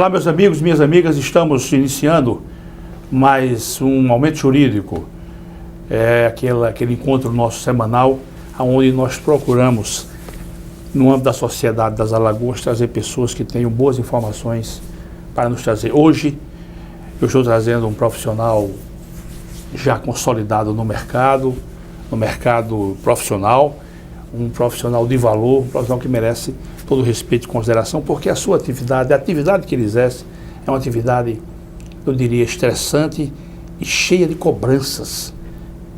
Olá, meus amigos, minhas amigas, estamos iniciando mais um Momento Jurídico, aquele encontro nosso semanal, onde nós procuramos, no âmbito da sociedade das Alagoas, trazer pessoas que tenham boas informações para nos trazer. Hoje, eu estou trazendo um profissional já consolidado no mercado profissional, um profissional de valor, um profissional que merece todo o respeito e consideração, porque a sua atividade, a atividade que ele exerce, é uma atividade, eu diria, estressante e cheia de cobranças.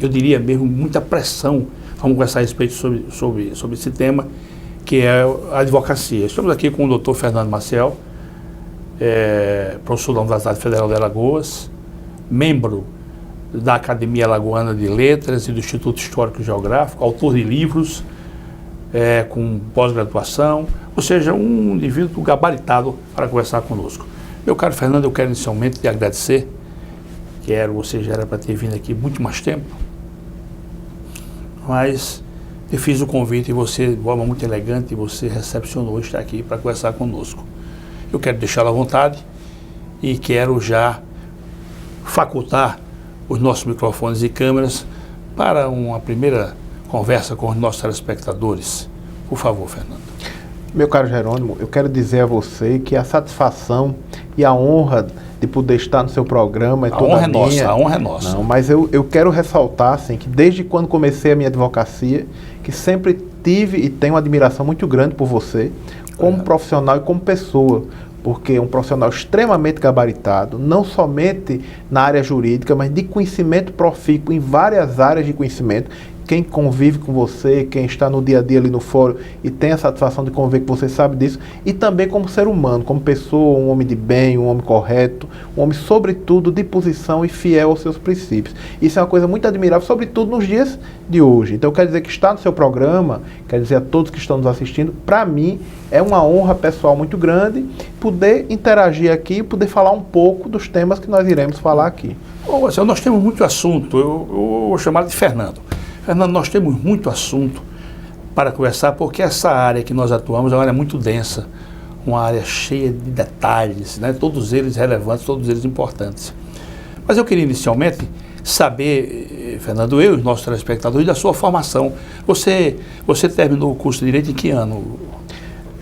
Eu diria mesmo, muita pressão. Vamos conversar a respeito sobre esse tema, que é a advocacia. Estamos aqui com o Dr. Fernando Maciel, professor da Universidade Federal de Alagoas, membro da Academia Alagoana de Letras e do Instituto Histórico e Geográfico, autor de livros, com pós-graduação, ou seja, um indivíduo gabaritado para conversar conosco. Meu caro Fernando, eu quero inicialmente te agradecer, você já era para ter vindo aqui muito mais tempo, mas eu fiz o convite e você, de forma muito elegante, você recepcionou estar aqui para conversar conosco. Eu quero deixá-lo à vontade e quero já facultar os nossos microfones e câmeras para uma primeira conversa com os nossos telespectadores. Por favor, Fernando. Meu caro Jerônimo, eu quero dizer a você que a satisfação e a honra de poder estar no seu programa é toda minha. A honra é nossa. Não, mas eu quero ressaltar, assim, que desde quando comecei a minha advocacia, que sempre tive e tenho uma admiração muito grande por você, como profissional e como pessoa, porque é um profissional extremamente gabaritado, não somente na área jurídica, mas de conhecimento profícuo em várias áreas de conhecimento. Quem convive com você, quem está no dia a dia ali no fórum e tem a satisfação de conviver com você sabe disso, e também como ser humano, como pessoa, um homem de bem, um homem correto, um homem sobretudo de posição e fiel aos seus princípios. Isso é uma coisa muito admirável, sobretudo nos dias de hoje. Então eu quero dizer que estar no seu programa, quero dizer a todos que estão nos assistindo, para mim é uma honra pessoal muito grande poder interagir aqui e poder falar um pouco dos temas que nós iremos falar aqui. Bom, Marcelo, nós temos muito assunto, eu vou chamar de Fernando. Fernando, nós temos muito assunto para conversar, porque essa área que nós atuamos é uma área muito densa, uma área cheia de detalhes, né? Todos eles relevantes, todos eles importantes. Mas eu queria inicialmente saber, Fernando, eu e os nossos telespectadores, da sua formação. Você terminou o curso de Direito em que ano?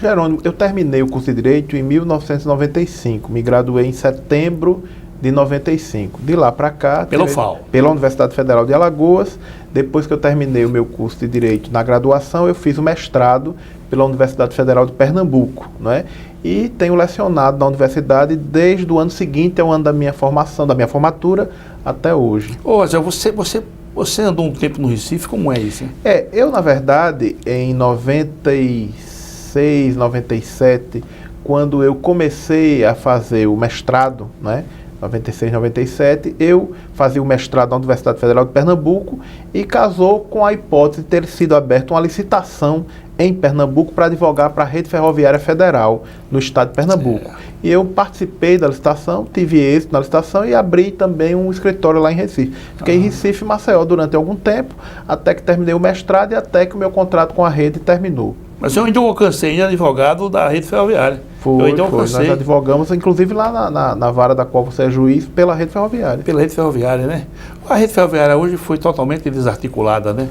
Jerônimo, eu terminei o curso de Direito em 1995, me graduei em setembro de 95. De lá para cá, pela Universidade Federal de Alagoas. Depois que eu terminei o meu curso de Direito na graduação, eu fiz o mestrado pela Universidade Federal de Pernambuco, né? E tenho lecionado na universidade desde o ano seguinte ao ano da minha formação, da minha formatura, até hoje. Você andou um tempo no Recife, como é isso? Hein? Eu, na verdade, em 96, 97, quando eu comecei a fazer o mestrado, né? 96, 97, eu fazia o mestrado na Universidade Federal de Pernambuco e casou com a hipótese de ter sido aberta uma licitação em Pernambuco para advogar para a Rede Ferroviária Federal no estado de Pernambuco. E eu participei da licitação, tive êxito na licitação e abri também um escritório lá em Recife. Fiquei em Recife e Maceió durante algum tempo, até que terminei o mestrado e até que o meu contrato com a rede terminou. Mas eu ainda alcancei de advogado da Rede Ferroviária. Nós advogamos, inclusive lá na vara da qual você é juiz, pela Rede Ferroviária. Pela Rede Ferroviária, né? A Rede Ferroviária hoje foi totalmente desarticulada, né?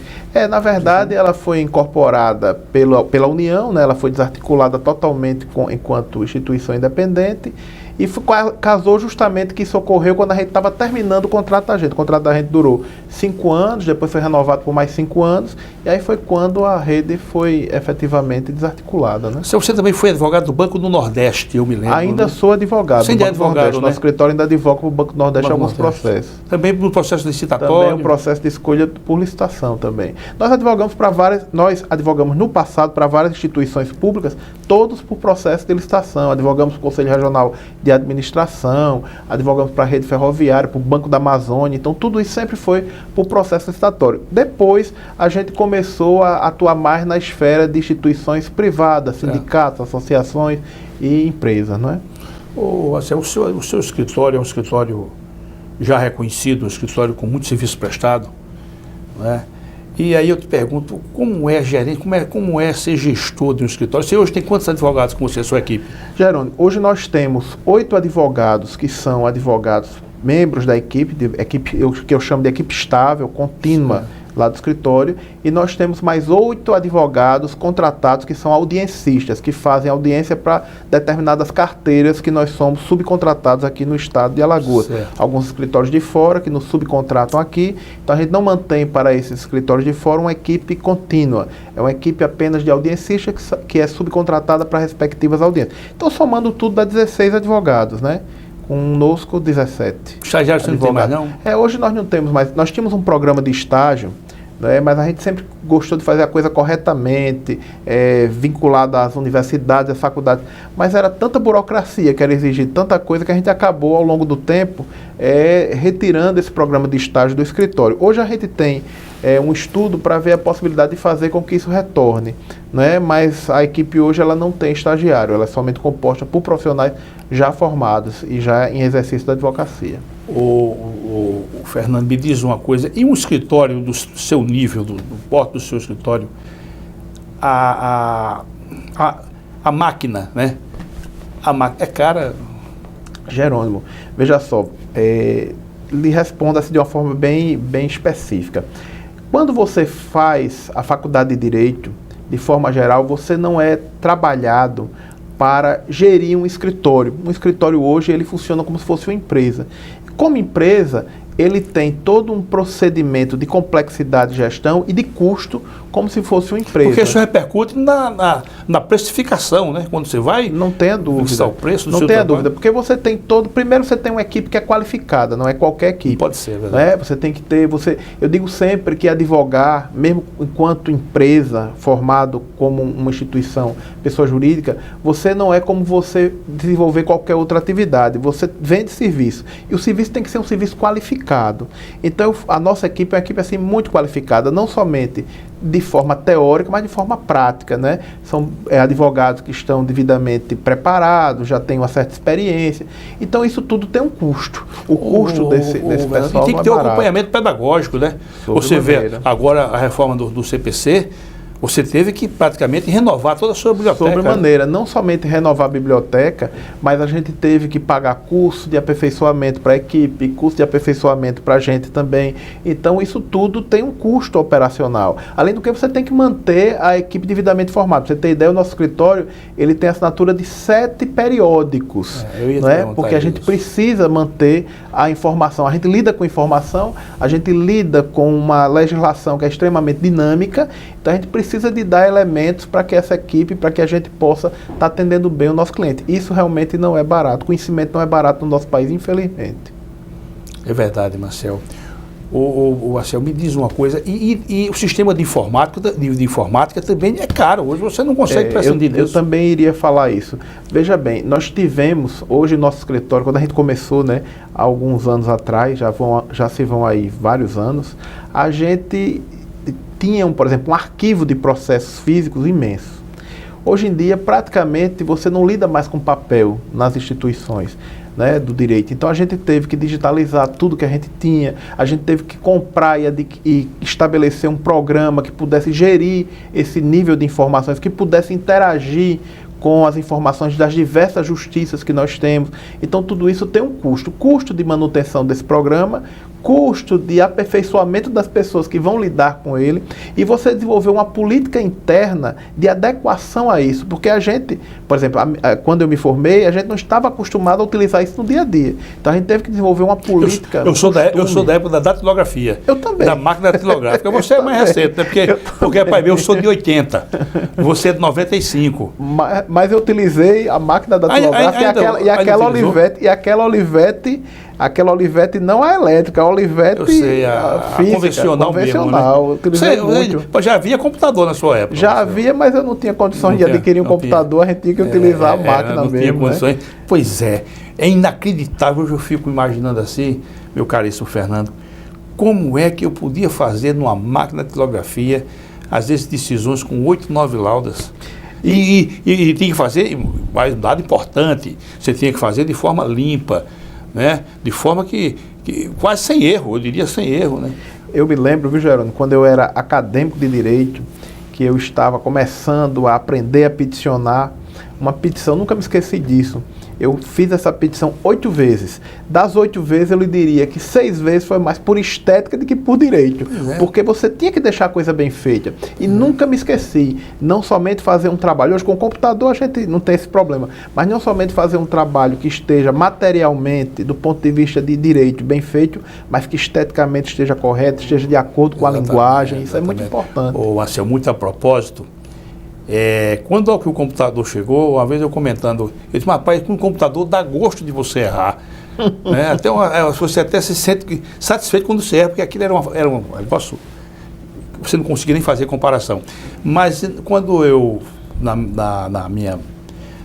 Na verdade, ela foi incorporada pela União, né? Ela foi desarticulada totalmente enquanto instituição independente. E casou justamente que isso ocorreu quando a gente estava terminando o contrato da gente. O contrato da gente durou 5 anos, depois foi renovado por mais 5 anos, e aí foi quando a rede foi efetivamente desarticulada, né? Você também foi advogado do Banco do Nordeste, eu me lembro. Ainda sou advogado. Você ainda é advogado, né? Nosso escritório ainda advoga para o Banco do Nordeste alguns processos. Também no processo licitatório? Também o processo de escolha por licitação também. Nós advogamos no passado para várias instituições públicas, todos por processo de licitação. Advogamos para o Conselho Regional de Administração, advogamos para a Rede Ferroviária, para o Banco da Amazônia, então tudo isso sempre foi por processo licitatório. Depois, a gente começou a atuar mais na esfera de instituições privadas, sindicatos, associações e empresas, não é? O seu escritório é um escritório já reconhecido, um escritório com muito serviço prestado, não é? E aí eu te pergunto, como é gerente, como é ser gestor de um escritório? Você hoje tem quantos advogados com você, a sua equipe? Jerônimo, hoje nós temos 8 advogados que são advogados membros da equipe, que eu chamo de equipe estável, contínua, lá do escritório, e nós temos mais 8 advogados contratados que são audiencistas, que fazem audiência para determinadas carteiras que nós somos subcontratados aqui no estado de Alagoas. Certo. Alguns escritórios de fora que nos subcontratam aqui, então a gente não mantém para esses escritórios de fora uma equipe contínua, é uma equipe apenas de audiencistas que é subcontratada para respectivas audiências. Então, somando tudo, dá 16 advogados, né? Conosco, 17. Estagiário você não tem mais, não? Hoje nós não temos mais. Nós tínhamos um programa de estágio, né, mas a gente sempre gostou de fazer a coisa corretamente, vinculada às universidades, às faculdades. Mas era tanta burocracia, que era exigir tanta coisa, que a gente acabou, ao longo do tempo, retirando esse programa de estágio do escritório. Hoje a gente tem um estudo para ver a possibilidade de fazer com que isso retorne, né? Mas a equipe hoje ela não tem estagiário, ela é somente composta por profissionais já formados e já em exercício da advocacia. O Fernando, me diz uma coisa, e um escritório do seu nível, do porte do seu escritório, a máquina, né? A máquina é cara? Jerônimo, veja só, lhe respondo assim de uma forma bem específica. Quando você faz a faculdade de Direito, de forma geral, você não é trabalhado para gerir um escritório. Um escritório hoje, ele funciona como se fosse uma empresa. Como empresa, ele tem todo um procedimento de complexidade de gestão e de custo, como se fosse uma empresa. Porque isso repercute na precificação, né? Quando você vai... Não tenha dúvida. O preço do não seu tenha trabalho. dúvida, porque você tem primeiro você tem uma equipe que é qualificada, não é qualquer equipe. Pode ser, verdade. Você tem que ter, eu digo sempre que advogar, mesmo enquanto empresa, formado como uma instituição, pessoa jurídica, você não é como você desenvolver qualquer outra atividade, você vende serviço. E o serviço tem que ser um serviço qualificado. Então, a nossa equipe é uma equipe assim, muito qualificada, não somente de forma teórica, mas de forma prática, né? São advogados que estão devidamente preparados, já têm uma certa experiência. Então, isso tudo tem um custo. O custo desse pessoal e tem que ter um acompanhamento pedagógico, né? Você vê agora a reforma do CPC, você teve que praticamente renovar toda a sua biblioteca. Sobremaneira, não somente renovar a biblioteca, mas a gente teve que pagar curso de aperfeiçoamento para a equipe, curso de aperfeiçoamento para a gente também. Então, isso tudo tem um custo operacional. Além do que, você tem que manter a equipe devidamente formada. Para você ter ideia, o nosso escritório, ele tem assinatura de 7 periódicos, né? Porque a gente precisa manter a informação. A gente lida com informação, a gente lida com uma legislação que é extremamente dinâmica, então a gente precisa de dar elementos para que essa equipe, para que a gente possa estar atendendo bem o nosso cliente. Isso realmente não é barato. O conhecimento não é barato no nosso país, infelizmente. É verdade, Marcel. Marcel, me diz uma coisa, e o sistema de informática também é caro. Hoje você não consegue prescindir disso. Eu também iria falar isso. Veja bem, nós tivemos, hoje nosso escritório, quando a gente começou, né, há alguns anos atrás, já se vão aí vários anos, a gente tinha, por exemplo, um arquivo de processos físicos imenso. Hoje em dia, praticamente, você não lida mais com papel nas instituições, né, do direito. Então, a gente teve que digitalizar tudo que a gente tinha, a gente teve que comprar e estabelecer um programa que pudesse gerir esse nível de informações, que pudesse interagir com as informações das diversas justiças que nós temos. Então, tudo isso tem um custo. Custo de manutenção desse programa, custo de aperfeiçoamento das pessoas que vão lidar com ele, e você desenvolver uma política interna de adequação a isso, porque a gente, por exemplo, quando eu me formei, a gente não estava acostumado a utilizar isso no dia a dia. Então a gente teve que desenvolver uma política. Eu sou da época da datilografia. Eu também. Da máquina datilográfica. Você é mais recente, né? Porque pai meu, eu sou de 80. Você é de 95. Mas eu utilizei a máquina datilográfica e aquela Olivete não a elétrica, a Olivete física, convencional mesmo, né? Você já havia computador na sua época? Já havia, mas eu não tinha condições de adquirir um computador, a gente tinha que utilizar a máquina mesmo. Tinha condições. Né? Pois é inacreditável, hoje eu fico imaginando assim, meu caríssimo Fernando, como é que eu podia fazer numa máquina de datilografia, às vezes decisões com 8, 9 laudas. E tinha que fazer, mais um dado importante, você tinha que fazer de forma limpa, né? De forma que quase sem erro, eu diria sem erro, né? Eu me lembro, viu, Jerônimo, quando eu era acadêmico de Direito, que eu estava começando a aprender a peticionar, uma petição, nunca me esqueci disso. Eu fiz essa petição 8 vezes. Das 8 vezes, eu lhe diria que 6 vezes foi mais por estética do que por direito. Porque você tinha que deixar a coisa bem feita. E nunca me esqueci, não somente fazer um trabalho. Hoje, com o computador, a gente não tem esse problema. Mas não somente fazer um trabalho que esteja materialmente, do ponto de vista de direito, bem feito, mas que esteticamente esteja correto, esteja de acordo com a linguagem. Isso é muito importante. Ô, Marcel, muito a propósito. Quando o computador chegou, uma vez eu comentando, eu disse, rapaz, com o computador dá gosto de você errar. Você até se sente satisfeito quando você erra, porque aquilo era um negócio, você não conseguia nem fazer comparação. Mas quando eu,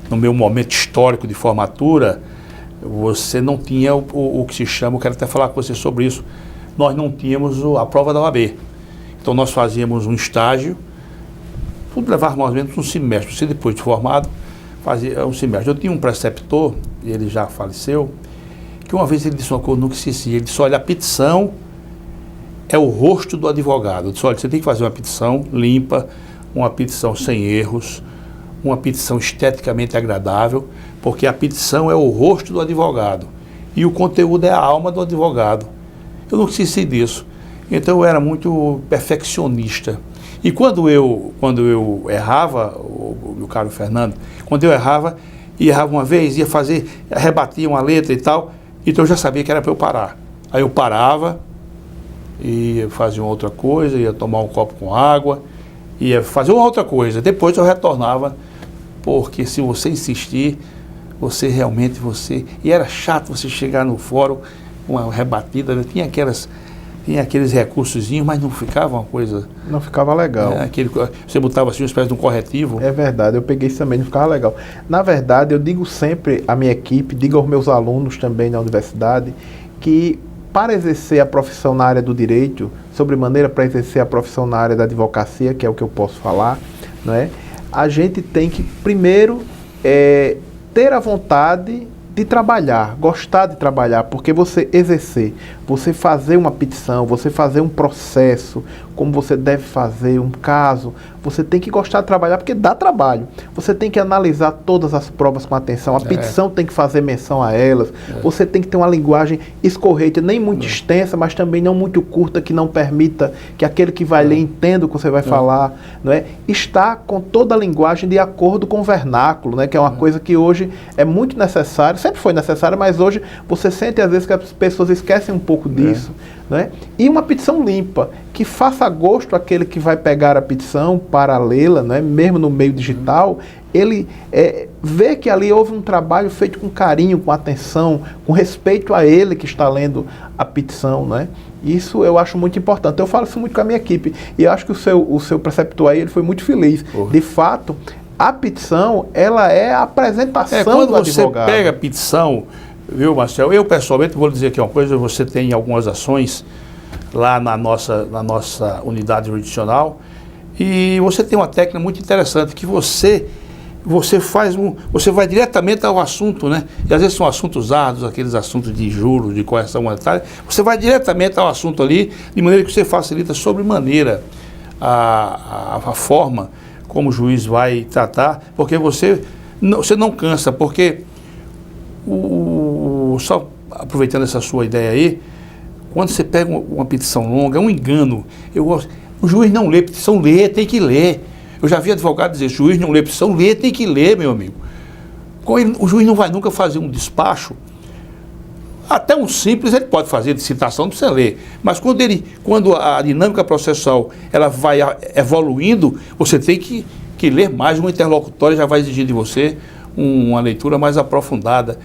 no meu momento histórico de formatura, você não tinha o que se chama, eu quero até falar com você sobre isso, nós não tínhamos a prova da OAB. Então nós fazíamos um estágio, tudo levava mais ou menos um semestre. Você, depois de formado, fazia um semestre. Eu tinha um preceptor, ele já faleceu, que uma vez ele disse uma coisa, nunca esqueci. Ele disse, olha, a petição é o rosto do advogado. Eu disse, olha, você tem que fazer uma petição limpa, uma petição sem erros, uma petição esteticamente agradável, porque a petição é o rosto do advogado e o conteúdo é a alma do advogado. Eu não esqueci disso. Então eu era muito perfeccionista. E quando eu errava, o meu caro Fernando, quando eu errava uma vez, rebatia uma letra e tal, então eu já sabia que era para eu parar. Aí eu parava, ia fazer uma outra coisa, ia tomar um copo com água, ia fazer uma outra coisa. Depois eu retornava, porque se você insistir, E era chato você chegar no fórum com uma rebatida, né? Tinha aqueles recursozinhos, mas não ficava uma coisa... Não ficava legal. Você botava assim uma espécie de um corretivo. É verdade, eu peguei isso também, não ficava legal. Na verdade, eu digo sempre à minha equipe, digo aos meus alunos também na universidade, que para exercer a profissão na área do direito, sobremaneira para exercer a profissão na área da advocacia, que é o que eu posso falar, não é? A gente tem que, primeiro, ter a vontade de trabalhar, gostar de trabalhar, porque você exercer, você fazer uma petição, você fazer um processo, como você deve fazer um caso, você tem que gostar de trabalhar, porque dá trabalho. Você tem que analisar todas as provas com atenção, a petição tem que fazer menção a elas, você tem que ter uma linguagem escorreita, nem muito extensa, mas também não muito curta, que não permita que aquele que vai ler entenda o que você vai falar, não é? Está com toda a linguagem de acordo com o vernáculo, né? Que é uma coisa que hoje é muito necessária, sempre foi necessária, mas hoje você sente às vezes que as pessoas esquecem um pouco disso, né? E uma petição limpa, que faça gosto àquele que vai pegar a petição para lê-la, né? Mesmo no meio digital, ele vê que ali houve um trabalho feito com carinho, com atenção, com respeito a ele que está lendo a petição, né? Isso eu acho muito importante. Eu falo isso muito com a minha equipe, e eu acho que o seu preceptor aí, ele foi muito feliz. De fato, a petição, ela é a apresentação do advogado. Quando você pega a petição, viu, Marcel? Eu, pessoalmente, vou dizer aqui uma coisa, você tem algumas ações lá na nossa unidade jurisdicional, e você tem uma técnica muito interessante, que você vai diretamente ao assunto, né? E às vezes são assuntos árduos, aqueles assuntos de juros, de correção monetária, você vai diretamente ao assunto ali, de maneira que você facilita sobremaneira a forma como o juiz vai tratar, porque você não cansa, porque só aproveitando essa sua ideia aí, quando você pega uma petição longa, é um engano. O juiz não lê petição, tem que ler. Eu já vi advogado dizer, juiz não lê petição, tem que ler, meu amigo. O juiz não vai nunca fazer um despacho, até um simples ele pode fazer, de citação, não precisa ler. Mas quando a dinâmica processual ela vai evoluindo, você tem que ler mais, um interlocutório já vai exigir de você uma leitura mais aprofundada.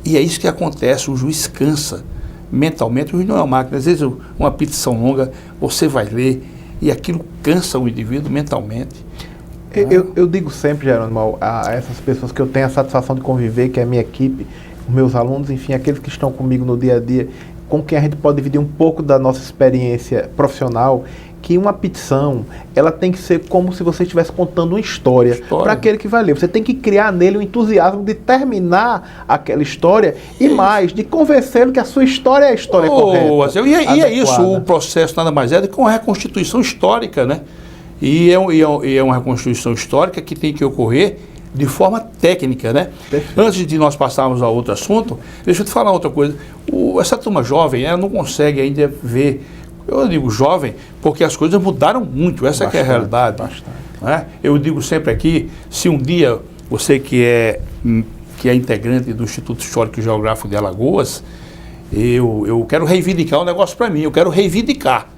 E é isso que acontece, o juiz cansa mentalmente, o juiz não é uma máquina. Às vezes uma petição longa, você vai ler e aquilo cansa o indivíduo mentalmente. Eu digo sempre, Jerônimo, a essas pessoas que eu tenho a satisfação de conviver, que é a minha equipe, os meus alunos, enfim, aqueles que estão comigo no dia a dia, com quem a gente pode dividir um pouco da nossa experiência profissional, que uma petição, ela tem que ser como se você estivesse contando uma história para aquele que vai ler. Você tem que criar nele o entusiasmo de terminar aquela história e mais, de convencê-lo que a sua história é a história correta. E é isso, o processo nada mais é do que uma reconstituição histórica, né? E é uma reconstituição histórica que tem que ocorrer de forma técnica, né? Perfeito. Antes de nós passarmos a outro assunto, deixa eu te falar outra coisa. Essa turma jovem, ela não consegue ainda ver. Eu digo jovem porque as coisas mudaram muito, essa que é a realidade. Né? Eu digo sempre aqui, se um dia você que é integrante do Instituto Histórico e Geográfico de Alagoas, eu quero reivindicar um negócio para mim, eu quero reivindicar.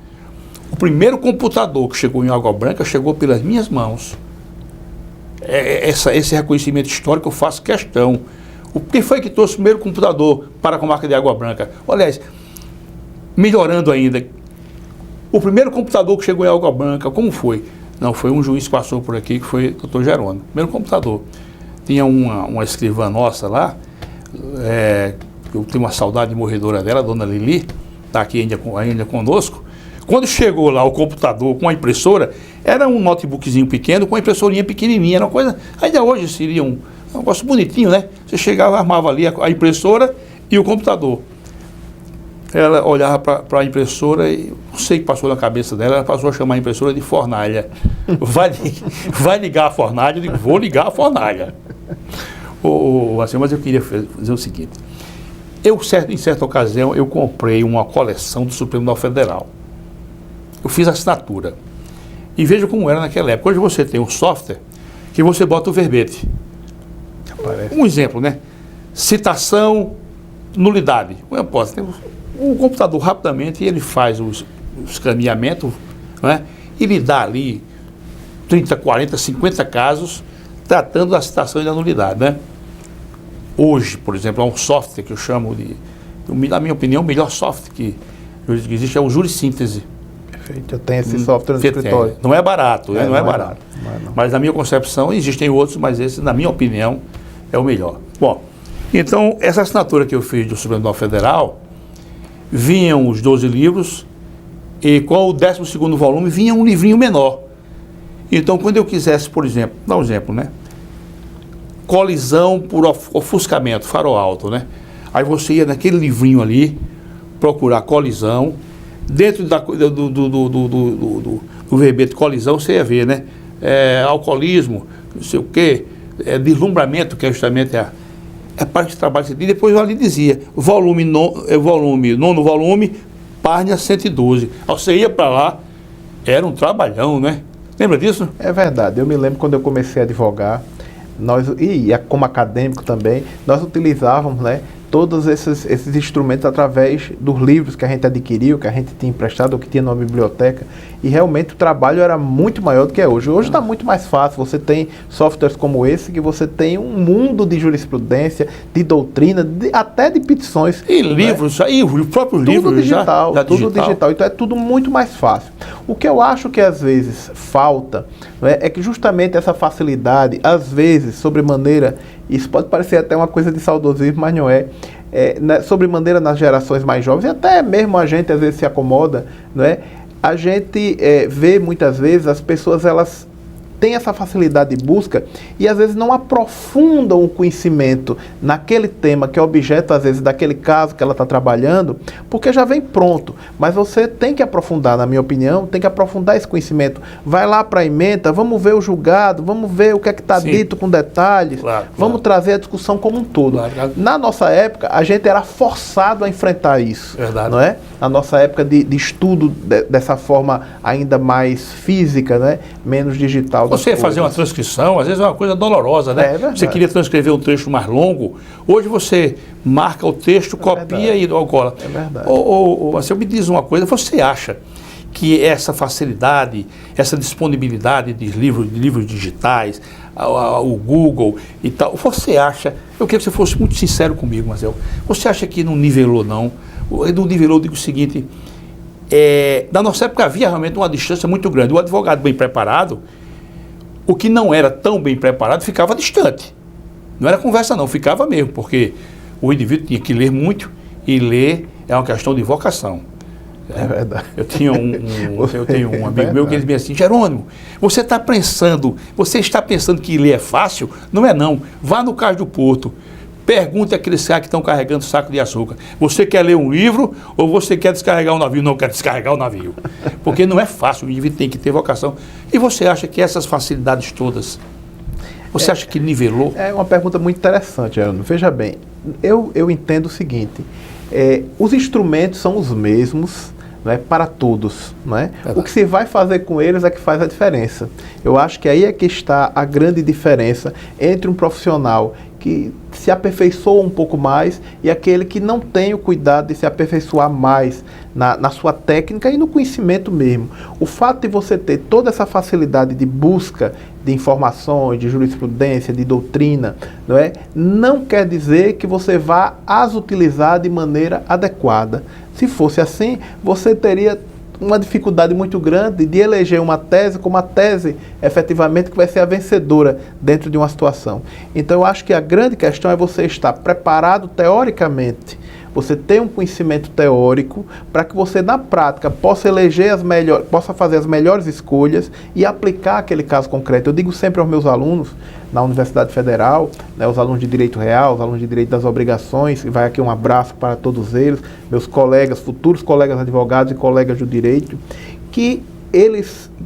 O primeiro computador que chegou em Água Branca chegou pelas minhas mãos. Esse reconhecimento histórico eu faço questão. Quem foi que trouxe o primeiro computador para a comarca de Água Branca? Aliás, melhorando ainda, o primeiro computador que chegou em Água Branca, como foi? Não, foi um juiz que passou por aqui, que foi o Dr. Jerônimo. Primeiro computador. Tinha uma escrivã nossa lá, eu tenho uma saudade morredora dela, a dona Lili, está aqui ainda conosco. Quando chegou lá o computador com a impressora, era um notebookzinho pequeno com a impressorinha pequenininha, era uma coisa, ainda hoje seria um negócio bonitinho, né? Você chegava, armava ali a impressora e o computador. Ela olhava para a impressora e não sei o que passou na cabeça dela, ela passou a chamar a impressora de fornalha. Vai ligar a fornalha? Eu digo, vou ligar a fornalha. Assim, mas eu queria fazer o seguinte, em certa ocasião, eu comprei uma coleção do Supremo Tribunal Federal. Eu fiz assinatura. E veja como era naquela época. Hoje você tem um software que você bota o verbete. Um exemplo, né? Citação, nulidade. Eu posso ter um computador rapidamente, ele faz o escaneamento, né? E lhe dá ali 30, 40, 50 casos tratando da citação e da nulidade, né? Hoje, por exemplo, há um software que eu chamo na minha opinião, o melhor software que existe é o Jurissíntese. Perfeito, eu tenho esse software no escritório. Não é barato, né? Não é barato. Mas na minha concepção, existem outros, mas esse, na minha opinião, é o melhor. Bom, então, essa assinatura que eu fiz do Supremo Tribunal Federal, vinham os 12 livros e com o 12º volume vinha um livrinho menor. Então, quando eu quisesse, por exemplo, dá um exemplo, né? Colisão por ofuscamento, farol alto, né? Aí você ia naquele livrinho ali, procurar colisão, dentro do verbete colisão, você ia ver, né? Alcoolismo, não sei o quê, deslumbramento, que é justamente a parte de trabalho. E depois ali dizia, nono volume, página 112. Aí você ia para lá, era um trabalhão, né? Lembra disso? É verdade, eu me lembro quando eu comecei a advogar, como acadêmico também, nós utilizávamos, né, todos esses instrumentos através dos livros que a gente adquiriu, que a gente tinha emprestado ou que tinha na biblioteca, e realmente o trabalho era muito maior do que é hoje. Hoje está muito mais fácil, você tem softwares como esse, que você tem um mundo de jurisprudência, de doutrina, até de petições. E livros, aí o próprio livro tudo digital, tudo digital, então é tudo muito mais fácil. O que eu acho que às vezes falta, né, é que justamente essa facilidade, às vezes, sobremaneira, isso pode parecer até uma coisa de saudosismo, mas não é. Sobremaneira nas gerações mais jovens, e até mesmo a gente às vezes se acomoda, não é? A gente vê muitas vezes as pessoas, elas têm essa facilidade de busca e às vezes não aprofundam o conhecimento naquele tema que é objeto às vezes daquele caso que ela está trabalhando, porque já vem pronto. Mas você tem que aprofundar, na minha opinião, tem que aprofundar esse conhecimento. Vai lá para a ementa, vamos ver o julgado, vamos ver o que é que está dito com detalhes, vamos trazer a discussão como um todo. Na nossa época, a gente era forçado a enfrentar isso. Verdade. Não é? Na nossa época de estudo dessa forma ainda mais física, né? Menos digital. Você ia fazer uma transcrição, às vezes é uma coisa dolorosa, né? Você queria transcrever um trecho mais longo, hoje você marca o texto, copia e cola. É verdade. Você me diz uma coisa, você acha que essa facilidade, essa disponibilidade de livros digitais, o Google e tal, você acha, eu queria que você fosse muito sincero comigo, Marcelo, você acha que não nivelou não? Não nivelou, eu digo o seguinte, na nossa época havia realmente uma distância muito grande, o advogado bem preparado, o que não era tão bem preparado ficava distante. Não era conversa não, ficava mesmo, porque o indivíduo tinha que ler muito, e ler é uma questão de vocação. É verdade. Eu tenho um amigo meu que ele me disse assim, Jerônimo, você está pensando que ler é fácil? Não é não. Vá no Cais do Porto, pergunte àqueles caras que estão carregando saco de açúcar. Você quer ler um livro ou você quer descarregar um navio? Não, quero descarregar o navio. Porque não é fácil, o indivíduo tem que ter vocação. E você acha que essas facilidades todas, você acha que nivelou? É uma pergunta muito interessante, Jerônimo. Veja bem, eu entendo o seguinte, os instrumentos são os mesmos, não é, para todos, não é? O que se vai fazer com eles é que faz a diferença. Eu acho que aí é que está a grande diferença entre um profissional que se aperfeiçoa um pouco mais e aquele que não tem o cuidado de se aperfeiçoar mais na sua técnica e no conhecimento mesmo. O fato de você ter toda essa facilidade de busca de informações, de jurisprudência, de doutrina, não quer dizer que você vá as utilizar de maneira adequada. Se fosse assim, você teria uma dificuldade muito grande de eleger uma tese como a tese, efetivamente, que vai ser a vencedora dentro de uma situação. Então, eu acho que a grande questão é você estar preparado teoricamente, você ter um conhecimento teórico para que você, na prática, possa possa fazer as melhores escolhas e aplicar aquele caso concreto. Eu digo sempre aos meus alunos, na Universidade Federal, os alunos de Direito Real, os alunos de Direito das Obrigações, e vai aqui um abraço para todos eles, meus colegas, futuros colegas advogados e colegas do direito, que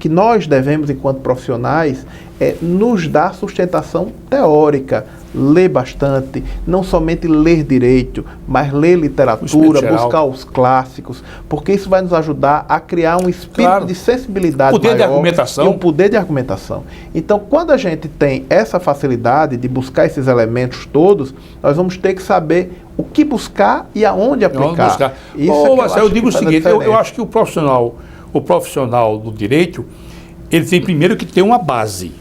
nós devemos, enquanto profissionais, nos dar sustentação teórica, ler bastante, não somente ler direito, mas ler literatura, buscar os clássicos, porque isso vai nos ajudar a criar um espírito de sensibilidade poder maior de argumentação. E um poder de argumentação. Então, quando a gente tem essa facilidade de buscar esses elementos todos, nós vamos ter que saber o que buscar e aonde aplicar. Eu digo o seguinte, eu acho que o profissional do direito, ele tem primeiro que ter uma base.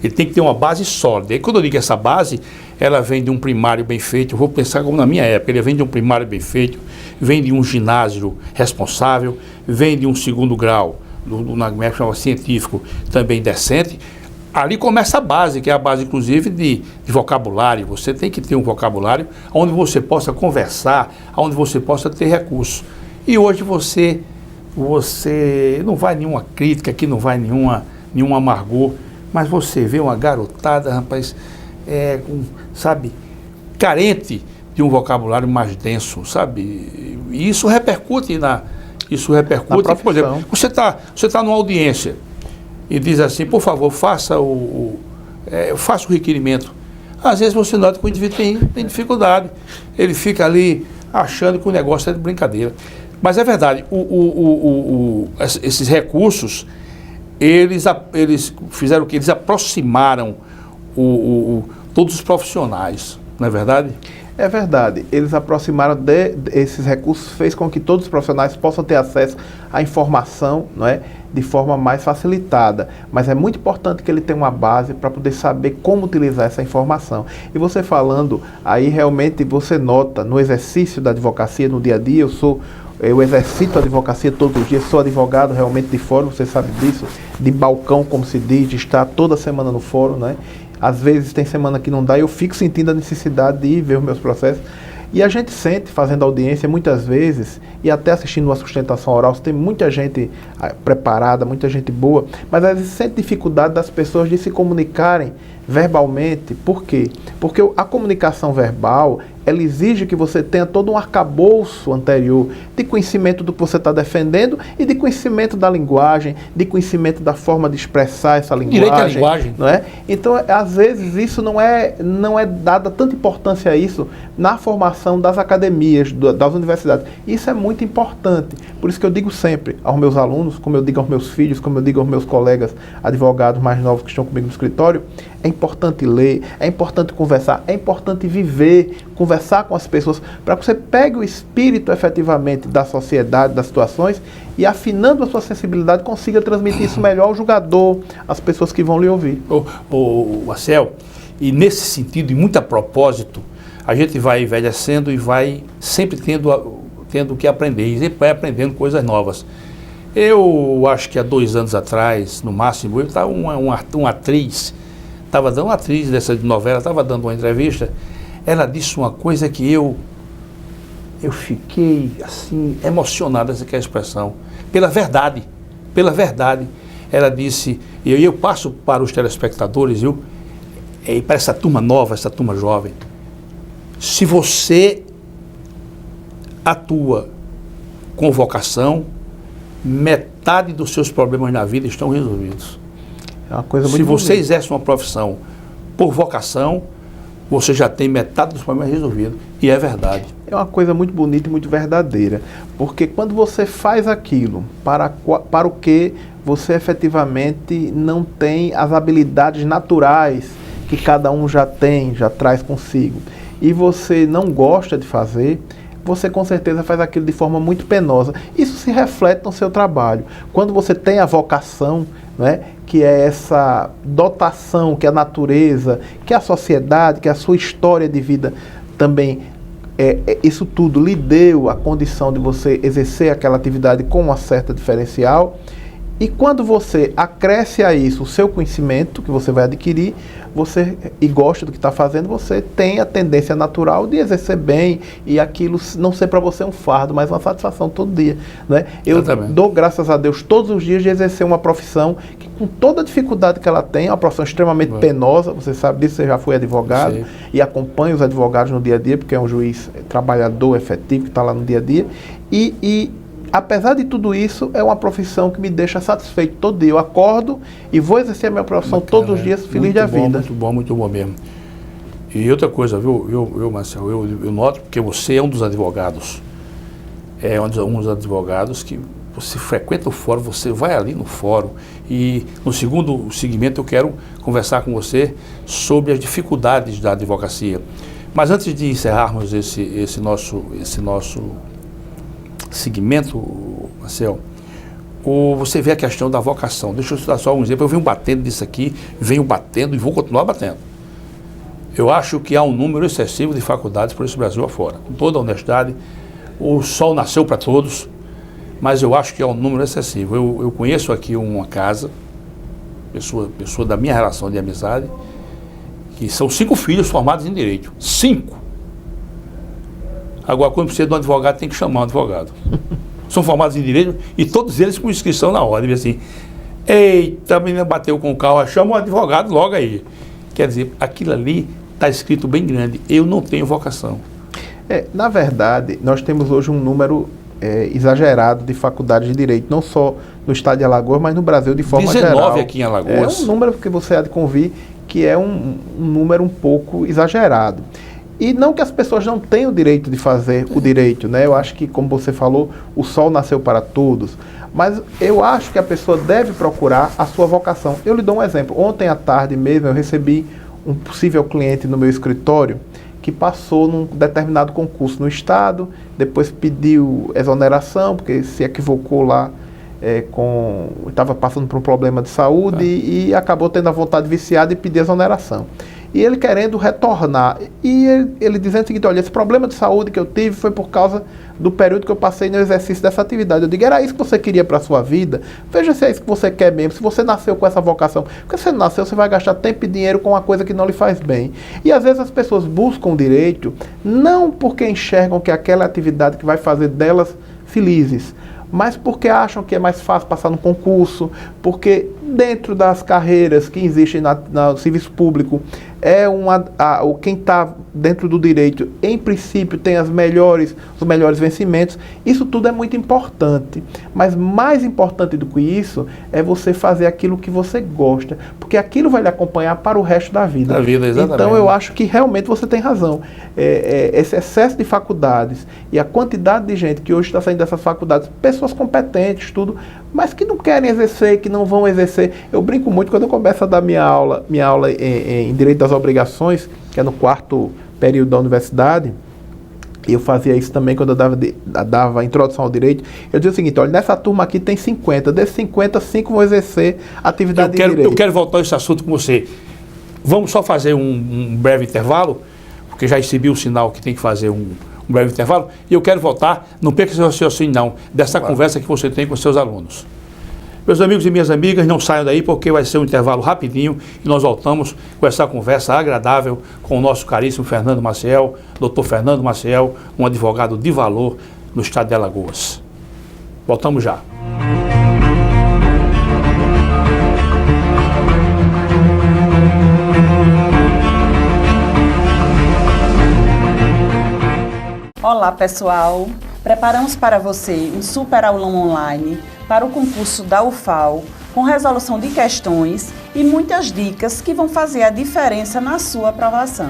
Ele tem que ter uma base sólida. E quando eu digo essa base, ela vem de um primário bem feito. Eu vou pensar como na minha época. Ele vem de um primário bem feito, vem de um ginásio responsável, vem de um segundo grau, científico também decente. Ali começa a base, que é a base, inclusive, de vocabulário. Você tem que ter um vocabulário onde você possa conversar, onde você possa ter recursos. E hoje você não vai nenhuma crítica, aqui não vai nenhum amargor, mas você vê uma garotada, rapaz, carente de um vocabulário mais denso, sabe? E isso repercute na por exemplo, você tá numa audiência e diz assim, por favor, faça o requerimento. Às vezes você nota que o indivíduo tem dificuldade, ele fica ali achando que o negócio é de brincadeira. Mas é verdade, esses recursos, eles fizeram o que? Eles aproximaram todos os profissionais, não é verdade? É verdade. Eles aproximaram esses recursos, fez com que todos os profissionais possam ter acesso à informação, não é, de forma mais facilitada. Mas é muito importante que ele tenha uma base para poder saber como utilizar essa informação. E você falando, aí realmente você nota no exercício da advocacia, no dia a dia, eu exercito a advocacia todos os dias, sou advogado realmente de fórum, você sabe disso, de balcão, como se diz, de estar toda semana no fórum, né? Às vezes tem semana que não dá e eu fico sentindo a necessidade de ir ver os meus processos. E a gente sente, fazendo audiência, muitas vezes, e até assistindo uma sustentação oral, você tem muita gente preparada, muita gente boa, mas às vezes sente dificuldade das pessoas de se comunicarem verbalmente. Por quê? Porque a comunicação verbal, ela exige que você tenha todo um arcabouço anterior de conhecimento do que você está defendendo e de conhecimento da linguagem, de conhecimento da forma de expressar essa linguagem. Direito à linguagem. Não é? Então, às vezes, isso não é dada tanta importância a isso na formação das academias, das universidades. Isso é muito importante. Por isso que eu digo sempre aos meus alunos, como eu digo aos meus filhos, como eu digo aos meus colegas advogados mais novos que estão comigo no escritório, é importante ler, é importante conversar, é importante viver, conversar com as pessoas, para que você pegue o espírito efetivamente da sociedade, das situações, e afinando a sua sensibilidade, consiga transmitir isso melhor ao julgador, às pessoas que vão lhe ouvir. Marcel, e nesse sentido, e muito a propósito, a gente vai envelhecendo e vai sempre tendo que aprender, e sempre vai aprendendo coisas novas. Eu acho que há 2 anos atrás, no máximo, eu estava uma atriz dessa novela, estava dando uma entrevista, ela disse uma coisa que eu eu fiquei assim, emocionado, essa que é a expressão, pela verdade. Pela verdade. Ela disse, e eu passo para os telespectadores, viu? E para essa turma nova, essa turma jovem, se você atua com vocação, metade dos seus problemas na vida estão resolvidos. É uma coisa muito Se você bonita. exerce uma profissão por vocação, você já tem metade dos problemas resolvidos. E é verdade. É uma coisa muito bonita e muito verdadeira. Porque quando você faz aquilo para o que você efetivamente não tem as habilidades naturais que cada um já tem, já traz consigo, e você não gosta de fazer, você com certeza faz aquilo de forma muito penosa. Isso se reflete no seu trabalho. Quando você tem a vocação, né, que é essa dotação que a natureza, que a sociedade, que a sua história de vida também, isso tudo lhe deu a condição de você exercer aquela atividade com uma certa diferencial. E quando você acresce a isso o seu conhecimento que você vai adquirir, e gosta do que está fazendo, você tem a tendência natural de exercer bem e aquilo não ser para você um fardo, mas uma satisfação todo dia, né? Eu dou graças a Deus todos os dias de exercer uma profissão que, com toda a dificuldade que ela tem, é uma profissão extremamente penosa. Você sabe disso, você já foi advogado. Sim. E acompanha os advogados no dia a dia, porque é um juiz trabalhador, efetivo, que está lá no dia a dia. Apesar de tudo isso, é uma profissão que me deixa satisfeito todo dia. Eu acordo e vou exercer a minha profissão todos os dias, feliz da vida. Muito bom mesmo. E outra coisa, viu, Marcelo, eu noto porque você é um dos advogados, um dos advogados que você frequenta o fórum, você vai ali no fórum, e no segundo segmento eu quero conversar com você sobre as dificuldades da advocacia. Mas antes de encerrarmos esse nosso segmento, Marcelo, você vê a questão da vocação. Deixa eu dar só um exemplo. Eu venho batendo disso aqui, venho batendo e vou continuar batendo. Eu acho que há um número excessivo de faculdades por esse Brasil afora. Com toda a honestidade, o sol nasceu para todos, mas eu acho que há um número excessivo. Eu conheço aqui uma casa, pessoa da minha relação de amizade, que são 5 filhos formados em Direito. 5! Agora, quando precisa de um advogado, tem que chamar um advogado. São formados em Direito e todos eles com inscrição na ordem. Assim, eita, a menina bateu com o carro, chama um advogado logo aí. Quer dizer, aquilo ali está escrito bem grande. Eu não tenho vocação. Na verdade, nós temos hoje um número exagerado de faculdades de Direito, não só no estado de Alagoas, mas no Brasil de forma 19 geral. aqui em Alagoas. É um número que você há de convir que é um número um pouco exagerado. E não que as pessoas não tenham o direito de fazer o direito, né? Eu acho que, como você falou, o sol nasceu para todos. Mas eu acho que a pessoa deve procurar a sua vocação. Eu lhe dou um exemplo. Ontem à tarde mesmo eu recebi um possível cliente no meu escritório que passou num determinado concurso no estado, depois pediu exoneração, porque se equivocou lá, estava passando por um problema de saúde e acabou tendo a vontade viciada e pediu exoneração. E ele querendo retornar. E ele dizendo o seguinte: olha, esse problema de saúde que eu tive foi por causa do período que eu passei no exercício dessa atividade. Eu digo, era isso que você queria para a sua vida? Veja se é isso que você quer mesmo, se você nasceu com essa vocação. Porque se você não nasceu, você vai gastar tempo e dinheiro com uma coisa que não lhe faz bem. E às vezes as pessoas buscam direito, não porque enxergam que aquela atividade que vai fazer delas felizes, mas porque acham que é mais fácil passar no concurso, porque dentro das carreiras que existem no serviço público, quem está dentro do direito, em princípio, tem os melhores vencimentos. Isso tudo é muito importante, mas mais importante do que isso é você fazer aquilo que você gosta, porque aquilo vai lhe acompanhar para o resto da vida. Exatamente. Então eu acho que realmente você tem razão. Esse excesso de faculdades e a quantidade de gente que hoje está saindo dessas faculdades, pessoas competentes, tudo, mas que não querem exercer, que não vão exercer. Eu brinco muito quando eu começo a dar minha aula em Direito das Obrigações, que é no 4º período da universidade. E eu fazia isso também quando eu dava a introdução ao direito. Eu dizia o seguinte: olha, nessa turma aqui tem 50, desses 50, 5 vão exercer atividade de direito. Eu quero voltar a esse assunto com você. Vamos só fazer um breve intervalo, porque já recebi o sinal que tem que fazer um breve intervalo, e eu quero voltar, não perca seu raciocínio não, dessa conversa que você tem com seus alunos. Meus amigos e minhas amigas, não saiam daí porque vai ser um intervalo rapidinho e nós voltamos com essa conversa agradável com o nosso caríssimo Fernando Maciel, doutor Fernando Maciel, um advogado de valor no estado de Alagoas. Voltamos já. Olá pessoal, preparamos para você um super aulão online para o concurso da UFAL, com resolução de questões e muitas dicas que vão fazer a diferença na sua aprovação.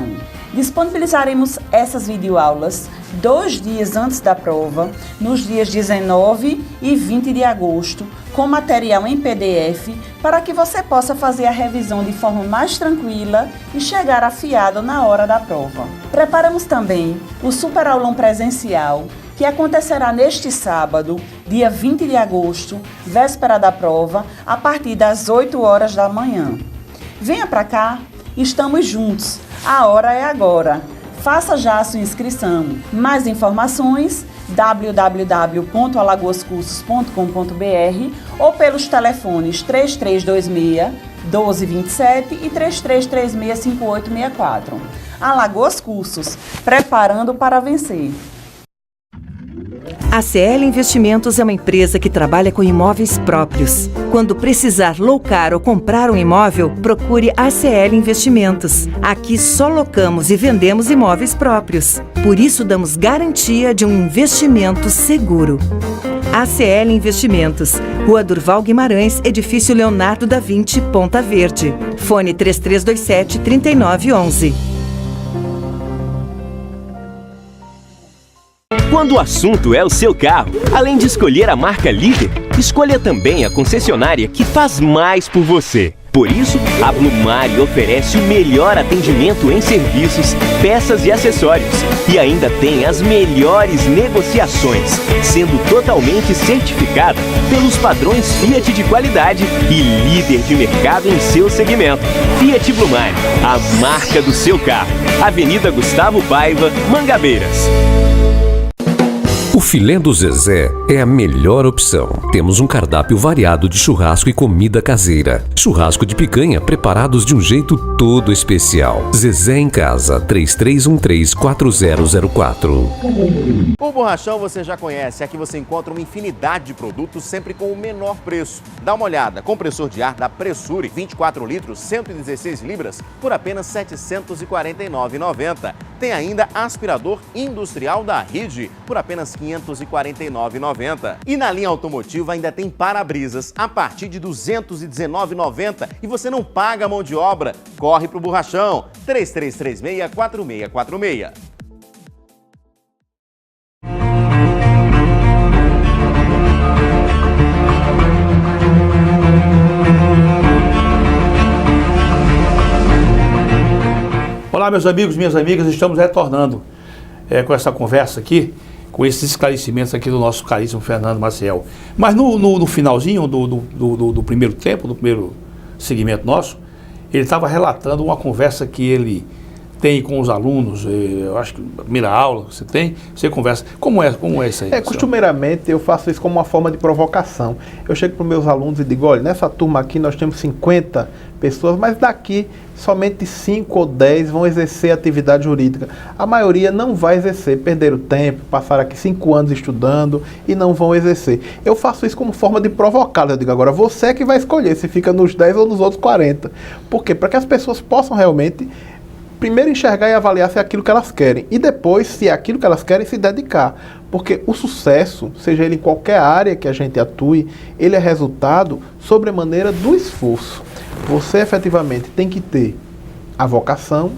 Disponibilizaremos essas videoaulas 2 dias antes da prova, nos dias 19 e 20 de agosto, com material em PDF, para que você possa fazer a revisão de forma mais tranquila e chegar afiado na hora da prova. Preparamos também o super aulão presencial, que acontecerá neste sábado, dia 20 de agosto, véspera da prova, a partir das 8 horas da manhã. Venha para cá, estamos juntos, a hora é agora. Faça já a sua inscrição. Mais informações, www.alagoascursos.com.br ou pelos telefones 3326-1227 e 3336-5864. Alagoas Cursos, preparando para vencer. A CL Investimentos é uma empresa que trabalha com imóveis próprios. Quando precisar locar ou comprar um imóvel, procure a CL Investimentos. Aqui só locamos e vendemos imóveis próprios. Por isso damos garantia de um investimento seguro. ACL Investimentos, Rua Durval Guimarães, Edifício Leonardo da Vinci, Ponta Verde. Fone 3327-3911. Quando o assunto é o seu carro, além de escolher a marca líder, escolha também a concessionária que faz mais por você. Por isso, a Blumari oferece o melhor atendimento em serviços, peças e acessórios. E ainda tem as melhores negociações, sendo totalmente certificada pelos padrões Fiat de qualidade e líder de mercado em seu segmento. Fiat Blumari, a marca do seu carro. Avenida Gustavo Paiva, Mangabeiras. O filé do Zezé é a melhor opção. Temos um cardápio variado de churrasco e comida caseira. Churrasco de picanha preparados de um jeito todo especial. Zezé em Casa, 3313-4004. O Borrachão você já conhece. Aqui você encontra uma infinidade de produtos sempre com o menor preço. Dá uma olhada. Compressor de ar da Pressure, 24 litros, 116 libras, por apenas R$ 749,90. Tem ainda aspirador industrial da Ride, por apenas R$ 549,90. E na linha automotiva ainda tem para-brisas a partir de R$ 219,90 e você não paga mão de obra. Corre pro Borrachão, 3336-4646. Olá, meus amigos, minhas amigas, estamos retornando com essa conversa aqui, com esses esclarecimentos aqui do nosso caríssimo Fernando Maciel. Mas no finalzinho do primeiro tempo, do primeiro segmento nosso, ele estava relatando uma conversa que ele tem com os alunos. Eu acho que a primeira aula que você conversa. Como é isso aí? Costumeiramente eu faço isso como uma forma de provocação. Eu chego para os meus alunos e digo, olha, nessa turma aqui nós temos 50 pessoas, mas daqui somente 5 ou 10 vão exercer atividade jurídica. A maioria não vai exercer, perderam tempo, passaram aqui 5 anos estudando e não vão exercer. Eu faço isso como forma de provocá-los. Eu digo, agora você é que vai escolher se fica nos 10 ou nos outros 40. Por quê? Para que as pessoas possam realmente primeiro enxergar e avaliar se é aquilo que elas querem e depois, se é aquilo que elas querem, se dedicar. Porque o sucesso, seja ele em qualquer área que a gente atue, ele é resultado sobremaneira do esforço. Você efetivamente tem que ter a vocação,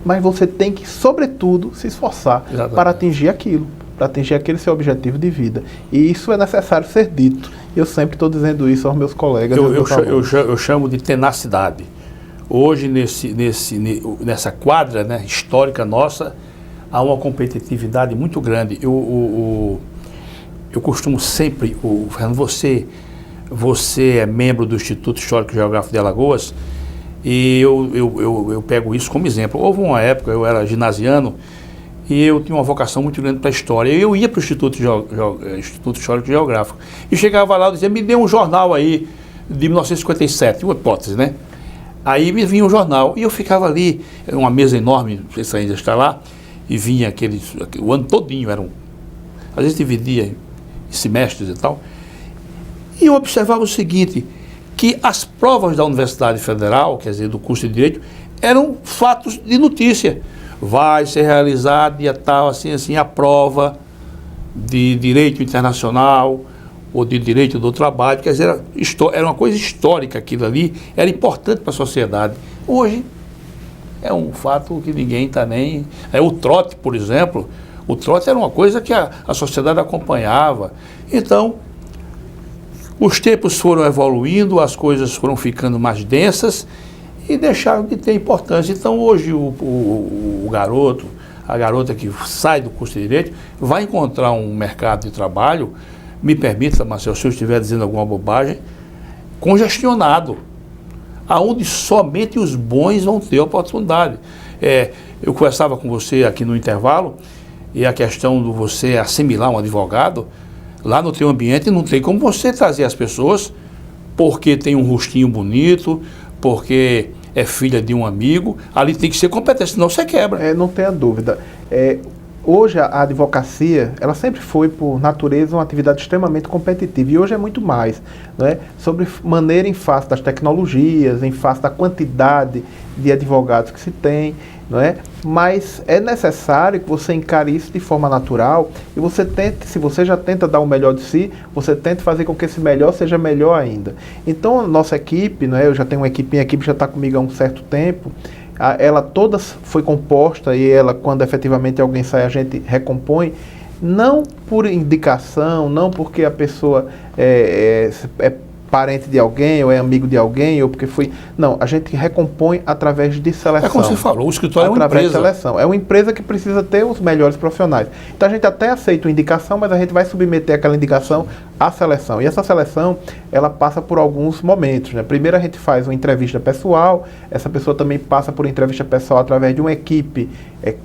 mas você tem que, sobretudo, se esforçar para atingir aquilo, para atingir aquele seu objetivo de vida. E isso é necessário ser dito. Eu sempre estou dizendo isso aos meus colegas. Eu chamo de tenacidade. Hoje, nessa quadra, né, histórica nossa, há uma competitividade muito grande. Eu costumo sempre, Fernando, você é membro do Instituto Histórico e Geográfico de Alagoas, e eu pego isso como exemplo. Houve uma época, eu era ginasiano, e eu tinha uma vocação muito grande para a história. Eu ia para o Instituto Histórico e Geográfico e chegava lá e dizia, me dê um jornal aí de 1957, uma hipótese, né? Aí me vinha um jornal e eu ficava ali, era uma mesa enorme, não sei se ainda está lá, e vinha o ano todinho, às vezes dividia em semestres e tal, e eu observava o seguinte, que as provas da Universidade Federal, quer dizer, do curso de Direito, eram fatos de notícia. Vai ser realizada dia tal, assim, a prova de Direito Internacional ou de Direito do Trabalho, quer dizer, era uma coisa histórica aquilo ali, era importante para a sociedade. Hoje, é um fato que ninguém está nem... o trote, por exemplo, o trote era uma coisa que a sociedade acompanhava. Então, os tempos foram evoluindo, as coisas foram ficando mais densas e deixaram de ter importância. Então, hoje, o garoto, a garota que sai do curso de Direito, vai encontrar um mercado de trabalho, me permita, Marcelo, se eu estiver dizendo alguma bobagem, congestionado, aonde somente os bons vão ter oportunidade. Eu conversava com você aqui no intervalo, e a questão de você assimilar um advogado, lá no teu ambiente não tem como você trazer as pessoas porque tem um rostinho bonito, porque é filha de um amigo, ali tem que ser competente, senão você quebra. Não tenha dúvida. Hoje a advocacia, ela sempre foi, por natureza, uma atividade extremamente competitiva, e hoje é muito mais, né? Sobre maneira em face das tecnologias, em face da quantidade de advogados que se tem, não é? Mas é necessário que você encare isso de forma natural e você tente, se você já tenta dar o melhor de si, você tente fazer com que esse melhor seja melhor ainda. Então, a nossa equipe, não é? Eu já tenho uma equipe, minha equipe já está comigo há um certo tempo, ela toda foi composta e ela, quando efetivamente alguém sai, a gente recompõe, não por indicação, não porque a pessoa é parente de alguém, ou é amigo de alguém, ou porque foi... Não, a gente recompõe através de seleção. É como você falou, o escritório é uma empresa. Através de seleção. É uma empresa que precisa ter os melhores profissionais. Então a gente até aceita uma indicação, mas a gente vai submeter aquela indicação à seleção. E essa seleção, ela passa por alguns momentos, né? Primeiro a gente faz uma entrevista pessoal, essa pessoa também passa por entrevista pessoal através de uma equipe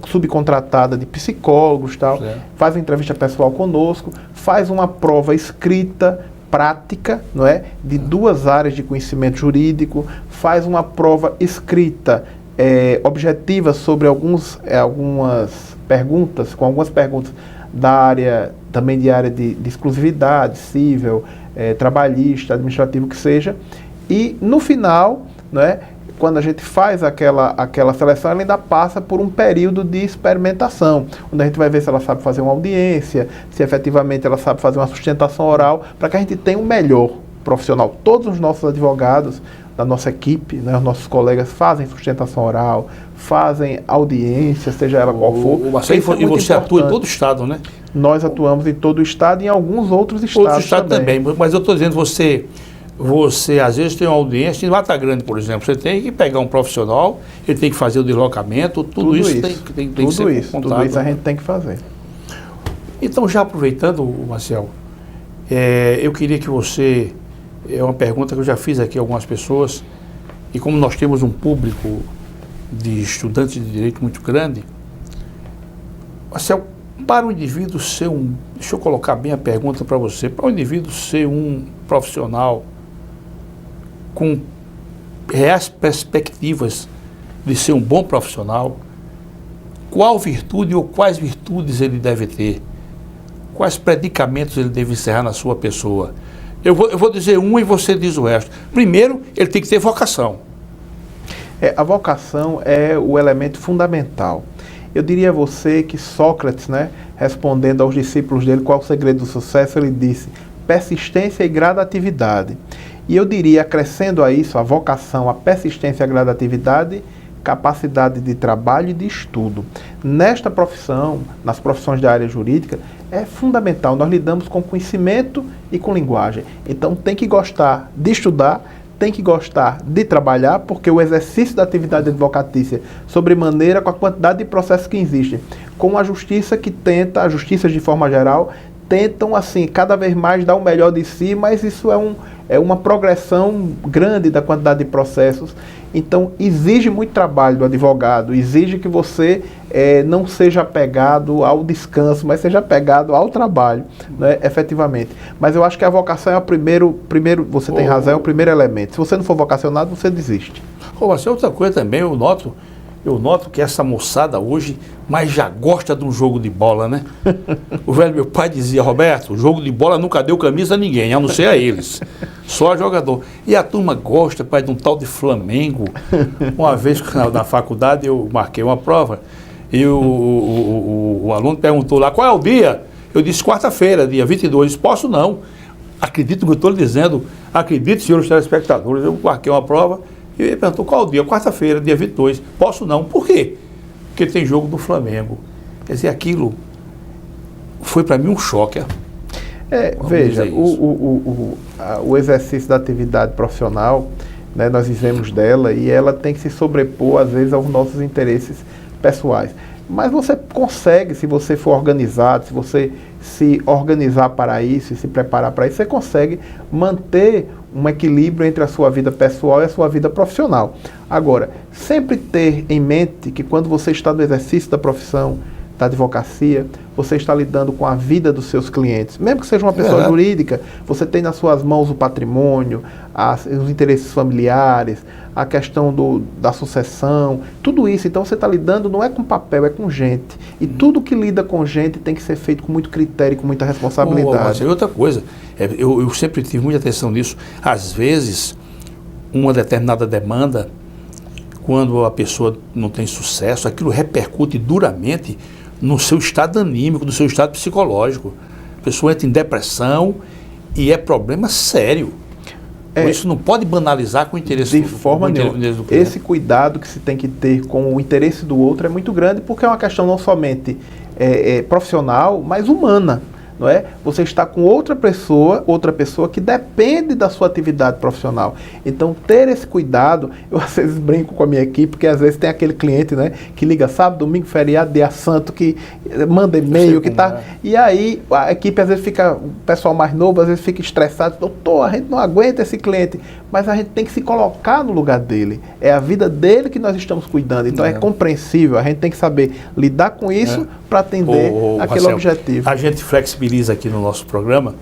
subcontratada de psicólogos, tal, faz uma entrevista pessoal conosco, faz uma prova escrita, prática, não é? De 2 áreas de conhecimento jurídico, faz uma prova escrita objetiva sobre algumas perguntas, com algumas perguntas da área, também de área de exclusividade, civil, trabalhista, administrativo, que seja, e no final, não é? Quando a gente faz aquela seleção, ela ainda passa por um período de experimentação, onde a gente vai ver se ela sabe fazer uma audiência, se efetivamente ela sabe fazer uma sustentação oral, para que a gente tenha um melhor profissional. Todos os nossos advogados da nossa equipe, né, os nossos colegas fazem sustentação oral, fazem audiência, seja ela qual for. E você atua em todo o estado, né? Nós atuamos em todo o estado e em alguns outros estados também. Mas eu estou dizendo, você às vezes tem uma audiência em Mata Grande, por exemplo, você tem que pegar um profissional, ele tem que fazer o deslocamento, tudo isso tem que ser contado. Tudo isso a gente tem que fazer. Então, já aproveitando, Marcelo, eu queria que você, é uma pergunta que eu já fiz aqui a algumas pessoas, e como nós temos um público de estudantes de direito muito grande, Marcelo, para o indivíduo ser deixa eu colocar bem a pergunta para você, para o indivíduo ser um profissional com reais perspectivas de ser um bom profissional, qual virtude ou quais virtudes ele deve ter? Quais predicamentos ele deve encerrar na sua pessoa? Eu vou dizer um e você diz o resto. Primeiro, ele tem que ter vocação. A vocação é o elemento fundamental. Eu diria a você que Sócrates, né, respondendo aos discípulos dele qual o segredo do sucesso, ele disse: persistência e gradatividade. E eu diria, acrescendo a isso, a vocação, a persistência e a gradatividade, capacidade de trabalho e de estudo. Nesta profissão, nas profissões da área jurídica, é fundamental. Nós lidamos com conhecimento e com linguagem. Então tem que gostar de estudar, tem que gostar de trabalhar, porque o exercício da atividade advocatícia, sobremaneira com a quantidade de processos que existem, com a justiça que tenta, as justiças de forma geral, tentam, assim, cada vez mais dar o melhor de si, mas isso é uma progressão grande da quantidade de processos. Então, exige muito trabalho do advogado, exige que você não seja apegado ao descanso, mas seja apegado ao trabalho, né, efetivamente. Mas eu acho que a vocação é o primeiro você tem razão, é o primeiro elemento. Se você não for vocacionado, você desiste. Marcelo, outra coisa também, eu noto que essa moçada hoje mais já gosta de um jogo de bola, né? O velho meu pai dizia, Roberto, o jogo de bola nunca deu camisa a ninguém, a não ser a eles. Só a jogador. E a turma gosta, pai, de um tal de Flamengo. Uma vez na faculdade eu marquei uma prova e o aluno perguntou lá, qual é o dia? Eu disse, quarta-feira, dia 22. Posso não. Acredito no que eu estou lhe dizendo. Acredite, senhores telespectadores. Eu marquei uma prova e ele perguntou, qual o dia? Quarta-feira, dia 22. Posso não. Por quê? Porque tem jogo do Flamengo. Quer dizer, aquilo foi para mim um choque. Veja, o exercício da atividade profissional, né, nós vivemos dela e ela tem que se sobrepor, às vezes, aos nossos interesses pessoais. Mas você consegue, se você for organizado, se você se organizar para isso e se preparar para isso, você consegue manter um equilíbrio entre a sua vida pessoal e a sua vida profissional. Agora, sempre ter em mente que quando você está no exercício da profissão, da advocacia, você está lidando com a vida dos seus clientes. Mesmo que seja uma pessoa jurídica, você tem nas suas mãos o patrimônio, os interesses familiares, a questão da sucessão, tudo isso. Então você está lidando, não é com papel, é com gente. E tudo que lida com gente tem que ser feito com muito critério, com muita responsabilidade. Outra coisa, eu sempre tive muita atenção nisso. Às vezes, uma determinada demanda, quando a pessoa não tem sucesso, aquilo repercute duramente no seu estado anímico, no seu estado psicológico. A pessoa entra em depressão e é problema sério. Isso não pode banalizar com o interesse de forma nenhuma. Esse cuidado que se tem que ter com o interesse do outro é muito grande, porque é uma questão não somente profissional, mas humana. Não é? Você está com outra pessoa que depende da sua atividade profissional. Então, ter esse cuidado, eu às vezes brinco com a minha equipe, porque às vezes tem aquele cliente, né, que liga sábado, domingo, feriado, dia santo, que manda e-mail, que tá... E aí, a equipe às vezes fica, o pessoal mais novo, às vezes fica estressado, doutor, a gente não aguenta esse cliente, mas a gente tem que se colocar no lugar dele. É a vida dele que nós estamos cuidando. Então, é compreensível, a gente tem que saber lidar com isso para atender aquele Marcelo, objetivo. A gente flexibiliza aqui no nosso programa.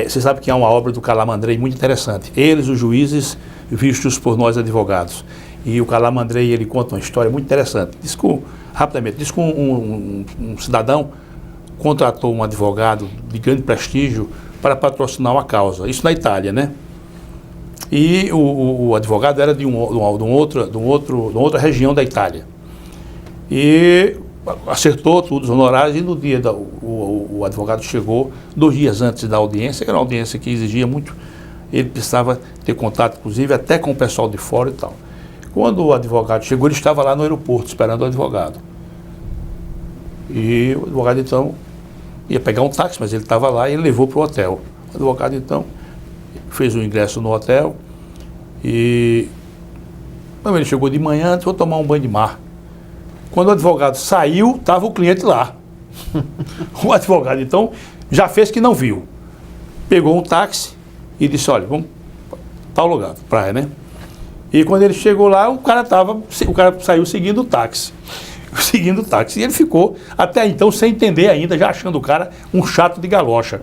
Você sabe que há uma obra do Calamandrei muito interessante. Eles, os juízes, vistos por nós advogados. E o Calamandrei, ele conta uma história muito interessante. Rapidamente, diz que um cidadão contratou um advogado de grande prestígio para patrocinar uma causa. Isso na Itália, né? E o advogado era de outra região da Itália. E acertou tudo, os honorários, e no dia o advogado chegou 2 dias antes da audiência, que era uma audiência que exigia muito, ele precisava ter contato, inclusive, até com o pessoal de fora e tal. Quando o advogado chegou, ele estava lá no aeroporto, esperando o advogado. E o advogado, então, ia pegar um táxi, mas ele estava lá e ele levou para o hotel. O advogado, então, fez o ingresso no hotel e ele chegou de manhã, vou tomar um banho de mar. Quando o advogado saiu, estava o cliente lá. O advogado, então, já fez que não viu. Pegou um táxi e disse, olha, vamos para tal lugar, praia, né? E quando ele chegou lá, o cara saiu seguindo o táxi. E ele ficou, até então, sem entender ainda, já achando o cara um chato de galocha.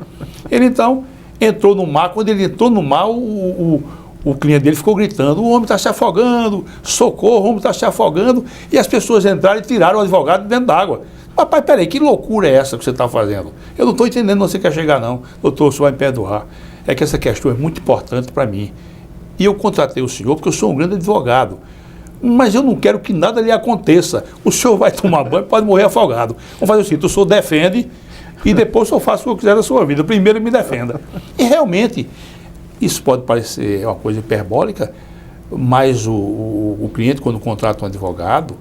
Ele, então, entrou no mar. Quando ele entrou no mar, o cliente dele ficou gritando, o homem está se afogando, socorro, o homem está se afogando. E as pessoas entraram e tiraram o advogado dentro d'água. Papai, peraí, que loucura é essa que você está fazendo? Eu não estou entendendo onde você quer chegar, não. Doutor, o senhor vai me perdoar. É que essa questão é muito importante para mim. E eu contratei o senhor porque eu sou um grande advogado. Mas eu não quero que nada lhe aconteça. O senhor vai tomar banho, pode morrer afogado. Vamos fazer o seguinte, o senhor defende e depois o senhor faça o que eu quiser da sua vida. Primeiro me defenda. E realmente, isso pode parecer uma coisa hiperbólica, mas o cliente, quando contrata um advogado,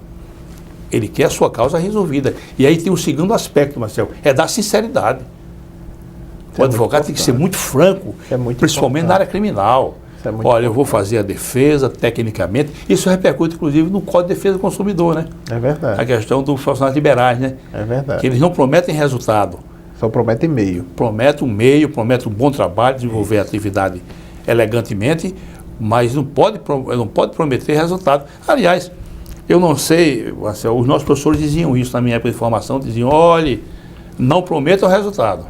ele quer a sua causa resolvida. E aí tem o segundo aspecto, Marcelo, é da sinceridade. O advogado tem que ser muito franco, principalmente na área criminal. Olha, eu vou fazer a defesa, tecnicamente. Isso repercute, inclusive, no Código de Defesa do Consumidor, né? É verdade. A questão dos profissionais liberais, né? É verdade. Que eles não prometem resultado. Só prometem meio. Promete um meio, promete um bom trabalho, desenvolver a atividade elegantemente, mas não pode prometer resultado. Aliás, eu não sei, os nossos professores diziam isso na minha época de formação, diziam, olhe, não prometa o resultado.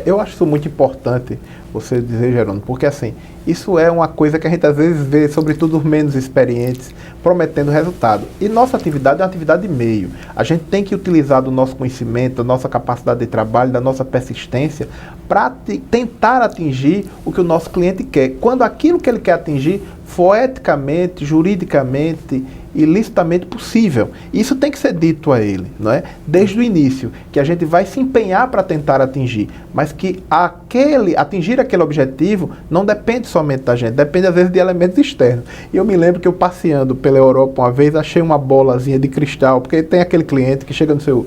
Eu acho isso muito importante, você dizer, Jerônimo, porque assim, isso é uma coisa que a gente às vezes vê, sobretudo os menos experientes, prometendo resultado. E nossa atividade é uma atividade de meio. A gente tem que utilizar do nosso conhecimento, da nossa capacidade de trabalho, da nossa persistência, para tentar atingir o que o nosso cliente quer. Quando aquilo que ele quer atingir for eticamente, juridicamente e licitamente possível. Isso tem que ser dito a ele, não é? Desde o início, que a gente vai se empenhar para tentar atingir, mas que atingir aquele objetivo não depende somente da gente, depende às vezes de elementos externos. E eu me lembro que eu passeando pela Europa uma vez, achei uma bolazinha de cristal, porque tem aquele cliente que chega no seu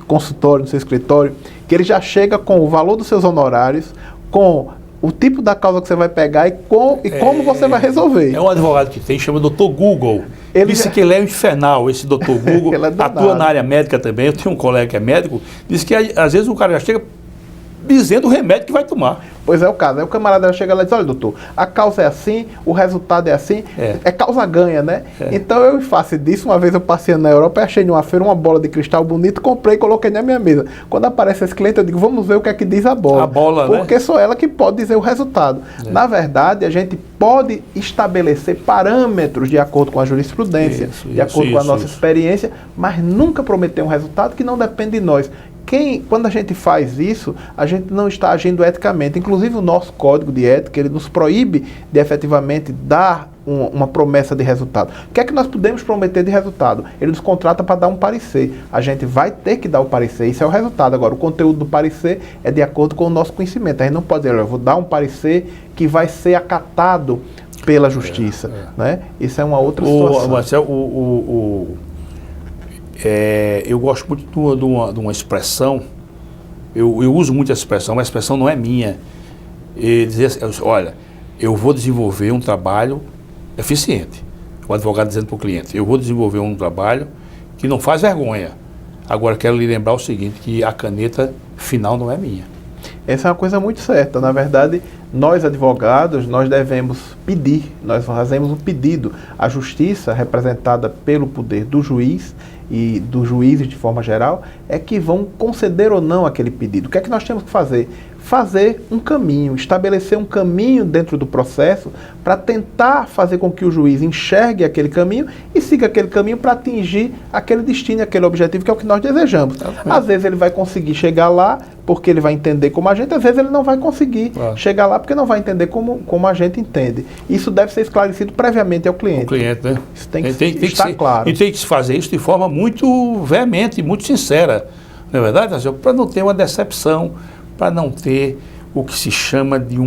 consultório, no seu escritório, que ele já chega com o valor dos seus honorários, com o tipo da causa que você vai pegar e como você vai resolver. É um advogado que tem, chama Dr. Google. Ele disse que ele é infernal, esse Dr. Google. Atua na área médica também. Eu tenho um colega que é médico, disse que às vezes o cara já chega dizendo o remédio que vai tomar. Pois é o caso. Aí o camarada chega lá e diz, olha, doutor, a causa é assim, o resultado é assim, é causa-ganha, né? Então eu faço disso. Uma vez eu passei na Europa e achei numa feira uma bola de cristal bonita, comprei e coloquei na minha mesa. Quando aparece esse cliente, eu digo, vamos ver o que é que diz a bola. A bola, porque só ela que pode dizer o resultado. Na verdade, a gente pode estabelecer parâmetros de acordo com a jurisprudência, de acordo com a nossa experiência, mas nunca prometer um resultado que não depende de nós. Quando a gente faz isso, a gente não está agindo eticamente. Inclusive o nosso código de ética, ele nos proíbe de efetivamente dar uma promessa de resultado. O que é que nós podemos prometer de resultado? Ele nos contrata para dar um parecer. A gente vai ter que dar o parecer, isso é o resultado. Agora, o conteúdo do parecer é de acordo com o nosso conhecimento. A gente não pode dizer, eu vou dar um parecer que vai ser acatado pela justiça. Né? Isso é uma outra situação. Marcelo, eu gosto muito de uma expressão, eu uso muito essa expressão, mas a expressão não é minha. Dizer assim, olha, eu vou desenvolver um trabalho eficiente. O advogado dizendo para o cliente, eu vou desenvolver um trabalho que não faz vergonha. Agora, quero lhe lembrar o seguinte, que a caneta final não é minha. Essa é uma coisa muito certa. Na verdade, nós advogados, nós devemos pedir, nós fazemos um pedido à justiça, representada pelo poder do juiz e dos juízes de forma geral, é que vão conceder ou não aquele pedido. O que é que nós temos que fazer? Fazer um caminho, estabelecer um caminho dentro do processo para tentar fazer com que o juiz enxergue aquele caminho e siga aquele caminho para atingir aquele destino, aquele objetivo que é o que nós desejamos. Às vezes ele vai conseguir chegar lá porque ele vai entender como a gente, às vezes ele não vai conseguir chegar lá porque não vai entender como a gente entende. Isso deve ser esclarecido previamente ao cliente. O cliente, né? Isso tem que estar claro. E tem que se fazer isso de forma muito veemente, muito sincera, não é verdade, para não ter uma decepção, para não ter o que se chama de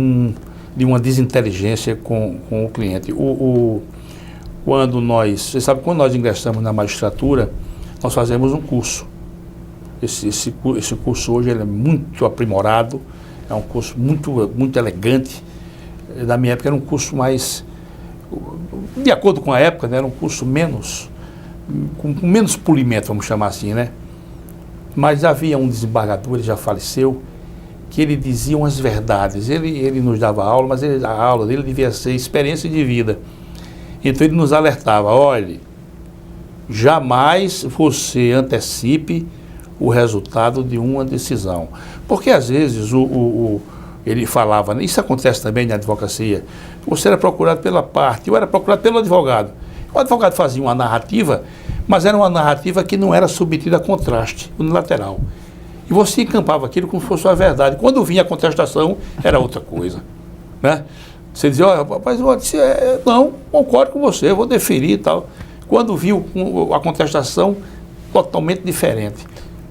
uma desinteligência com o cliente. Você sabe, quando nós ingressamos na magistratura, nós fazemos um curso. Esse curso hoje ele é muito aprimorado, é um curso muito elegante. Na minha época era um curso mais, de acordo com a época, né, era um curso com menos polimento, vamos chamar assim, né? Mas havia um desembargador, ele já faleceu, que ele dizia umas verdades. Ele nos dava aula, mas a aula dele devia ser experiência de vida. Então ele nos alertava, olhe, jamais você antecipe o resultado de uma decisão. Porque às vezes ele falava, isso acontece também na advocacia, você era procurado pela parte, eu era procurado pelo advogado. O advogado fazia uma narrativa, mas era uma narrativa que não era submetida a contraste unilateral. E você encampava aquilo como se fosse uma verdade. Quando vinha a contestação, era outra coisa. Né? Você dizia, olha, rapaz, não, concordo com você, eu vou deferir e tal. Quando viu a contestação, totalmente diferente.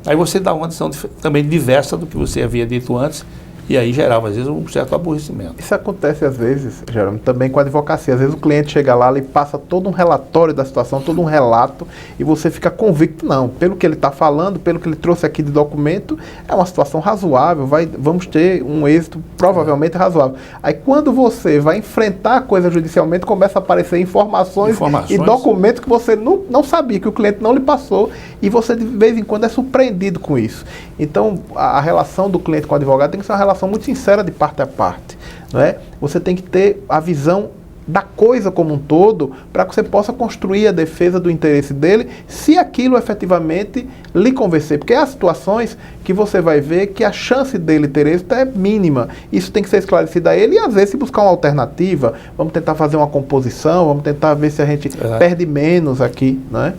Aí você dá uma decisão também diversa do que você havia dito antes, e aí gerava, às vezes, um certo aborrecimento. Isso acontece, às vezes, Jerônimo, também com a advocacia. Às vezes o cliente chega lá e passa todo um relatório da situação, todo um relato, e você fica convicto, não, pelo que ele está falando, pelo que ele trouxe aqui de documento, é uma situação razoável, vamos ter um êxito provavelmente razoável. Aí quando você vai enfrentar a coisa judicialmente, começa a aparecer informações e documentos que você não sabia, que o cliente não lhe passou, e você de vez em quando é surpreendido com isso. Então, a relação do cliente com o advogado tem que ser uma relação muito sincera de parte a parte, não é? Você tem que ter a visão da coisa como um todo, para que você possa construir a defesa do interesse dele, se aquilo efetivamente lhe convencer. Porque há situações que você vai ver que a chance dele ter êxito é mínima. Isso tem que ser esclarecido a ele e, às vezes, se buscar uma alternativa, vamos tentar fazer uma composição, vamos tentar ver se a gente perde menos aqui, não é?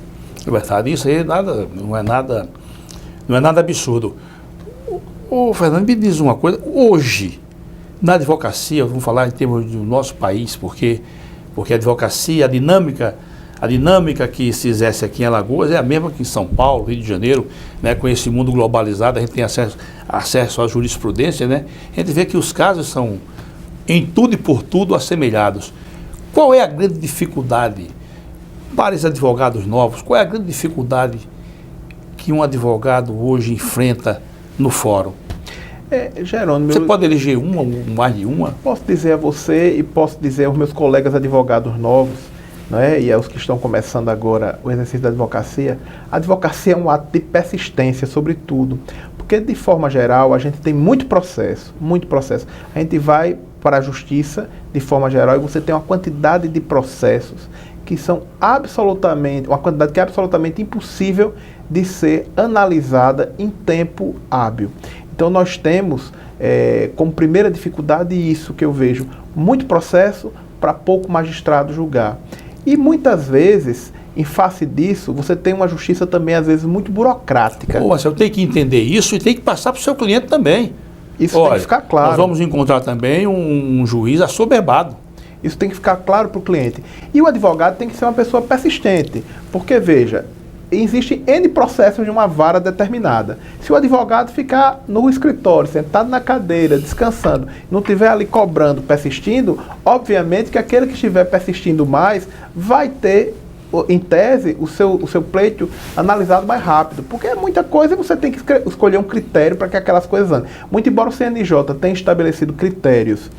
É verdade, isso aí não é nada absurdo. Ô, Fernando, me diz uma coisa, hoje, na advocacia, vamos falar em termos do nosso país, porque a advocacia, a dinâmica que se exerce aqui em Alagoas é a mesma que em São Paulo, Rio de Janeiro, né? Com esse mundo globalizado, a gente tem acesso à jurisprudência, né? A gente vê que os casos são, em tudo e por tudo, assemelhados. Qual é a grande dificuldade para os advogados novos? Qual é a grande dificuldade que um advogado hoje enfrenta no fórum? Jerônimo, você pode eleger uma ou mais de uma? Posso dizer a você e posso dizer aos meus colegas advogados novos, né, e aos que estão começando agora o exercício da advocacia. A advocacia é um ato de persistência, sobretudo, porque de forma geral a gente tem muito processo. A gente vai para a justiça de forma geral e você tem uma quantidade de processos que são uma quantidade que é absolutamente impossível de ser analisada em tempo hábil. Então nós temos como primeira dificuldade isso que eu vejo, muito processo para pouco magistrado julgar. E muitas vezes, em face disso, você tem uma justiça também às vezes muito burocrática. Mas eu tenho que entender isso e tem que passar para o seu cliente também. Isso tem que ficar claro. Nós vamos encontrar também um juiz assoberbado. Isso tem que ficar claro para o cliente. E o advogado tem que ser uma pessoa persistente, porque veja, existem N processos de uma vara determinada. Se o advogado ficar no escritório, sentado na cadeira, descansando, não estiver ali cobrando, persistindo, obviamente que aquele que estiver persistindo mais vai ter, em tese, o seu pleito analisado mais rápido. Porque é muita coisa e você tem que escolher um critério para que aquelas coisas andem. Muito embora o CNJ tenha estabelecido critérios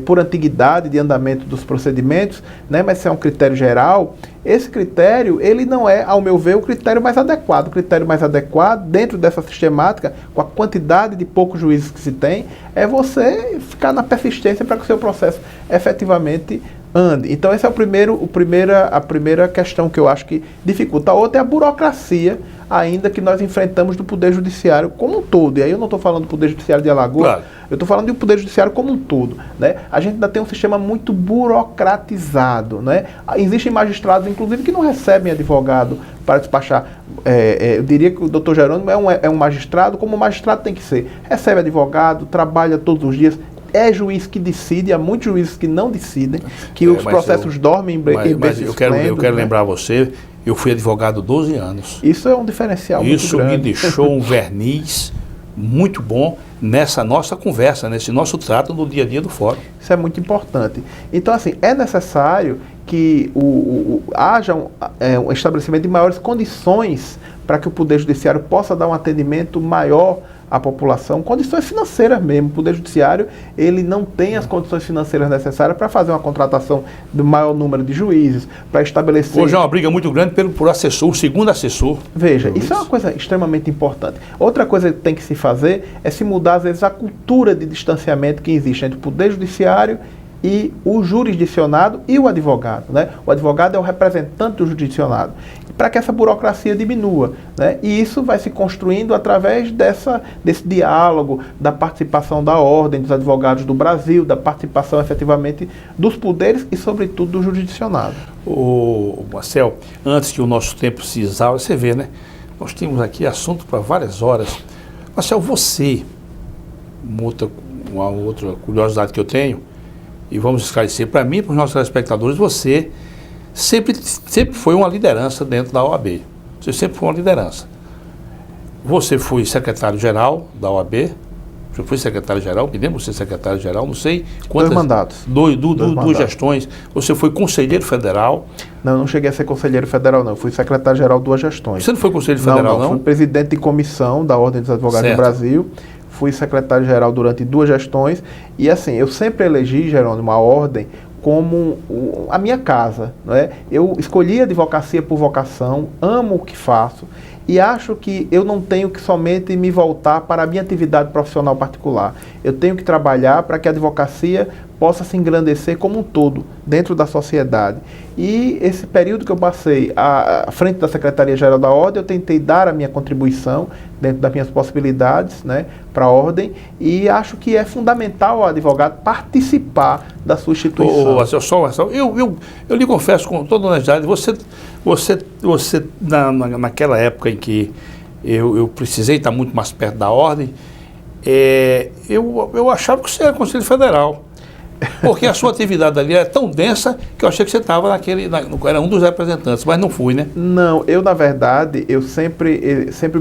por antiguidade de andamento dos procedimentos, né, mas se é um critério geral, esse critério, ele não é, ao meu ver, o critério mais adequado. O critério mais adequado, dentro dessa sistemática, com a quantidade de poucos juízes que se tem, é você ficar na persistência para que o seu processo efetivamente ande. Então essa é a primeira questão que eu acho que dificulta. A outra é a burocracia ainda que nós enfrentamos do Poder Judiciário como um todo. E aí eu não estou falando do Poder Judiciário de Alagoas, claro. Eu estou falando do Poder Judiciário como um todo. Né? A gente ainda tem um sistema muito burocratizado. Né? Existem magistrados, inclusive, que não recebem advogado para despachar. Eu diria que o doutor Jerônimo é um magistrado como o magistrado tem que ser. Recebe advogado, trabalha todos os dias. É juiz que decide, há muitos juízes que não decidem, que os processos dormem em Mas eu quero lembrar você, eu fui advogado 12 anos. Isso é um diferencial muito grande. Isso me deixou um verniz muito bom nessa nossa conversa, nesse nosso trato no dia a dia do fórum. Isso é muito importante. Então, assim, é necessário que haja um estabelecimento de maiores condições para que o Poder Judiciário possa dar um atendimento maior à população, condições financeiras mesmo. O Poder Judiciário, ele não tem as condições financeiras necessárias para fazer uma contratação do maior número de juízes, para estabelecer... Hoje é uma briga muito grande por assessor, o segundo assessor. Veja, isso é uma coisa extremamente importante. Outra coisa que tem que se fazer é se mudar, às vezes, a cultura de distanciamento que existe entre o Poder Judiciário e o jurisdicionado e o advogado. Né? O advogado é o representante do jurisdicionado, para que essa burocracia diminua. Né? E isso vai se construindo através desse diálogo, da participação da Ordem dos Advogados do Brasil, da participação efetivamente dos poderes e, sobretudo, do jurisdicionado. Marcel, antes que o nosso tempo se exaure, você vê, né? Nós temos aqui assunto para várias horas. Marcel, você, uma outra curiosidade que eu tenho, e vamos esclarecer para mim e para os nossos telespectadores, você sempre foi uma liderança dentro da OAB. Você sempre foi uma liderança. Você foi secretário-geral da OAB, você foi secretário-geral, me lembro você secretário-geral, não sei quantas... 2 mandatos. Duas gestões. Você foi conselheiro federal. Não cheguei a ser conselheiro federal, não. Fui secretário-geral 2 gestões. Você não foi conselheiro federal, não? Fui presidente de comissão da Ordem dos Advogados do Brasil. Fui secretário-geral durante 2 gestões. E assim, eu sempre elegi, Jerônimo, a Ordem como a minha casa. Não é? Eu escolhi a advocacia por vocação, amo o que faço. E acho que eu não tenho que somente me voltar para a minha atividade profissional particular. Eu tenho que trabalhar para que a advocacia possa se engrandecer como um todo, dentro da sociedade. E esse período que eu passei à frente da Secretaria-Geral da Ordem, eu tentei dar a minha contribuição, dentro das minhas possibilidades, né, para a Ordem, e acho que é fundamental o advogado participar da sua instituição. Eu lhe confesso com toda honestidade, você naquela época em que eu precisei estar muito mais perto da Ordem, eu achava que você era Conselho Federal. Porque a sua atividade ali é tão densa que eu achei que você estava era um dos representantes, mas não fui, né? Não, eu na verdade, eu sempre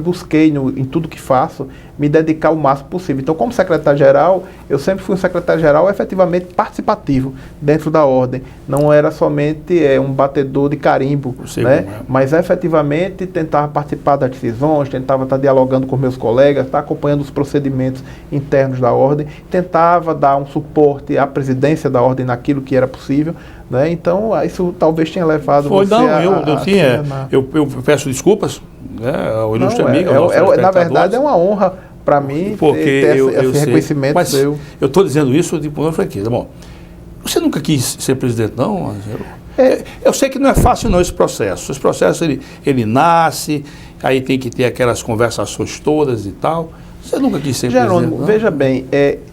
busquei em tudo que faço, me dedicar o máximo possível. Então, como secretário-geral, eu sempre fui um secretário-geral efetivamente participativo dentro da Ordem. Não era somente um batedor de carimbo, né? Mas efetivamente tentava participar das decisões, tentava estar dialogando com meus colegas, estar acompanhando os procedimentos internos da Ordem, tentava dar um suporte à presidência da Ordem naquilo que era possível, né? Então, isso talvez tenha levado você eu peço desculpas, né, ao ilustre amigo. Na verdade, é uma honra para mim ter esse reconhecimento. Mas eu estou dizendo isso de pura franqueza. Bom, você nunca quis ser presidente, não? Eu sei que não é fácil não esse processo. Esse processo, ele nasce, aí tem que ter aquelas conversações todas e tal. Você nunca quis ser Jerônimo, presidente, não? Veja bem,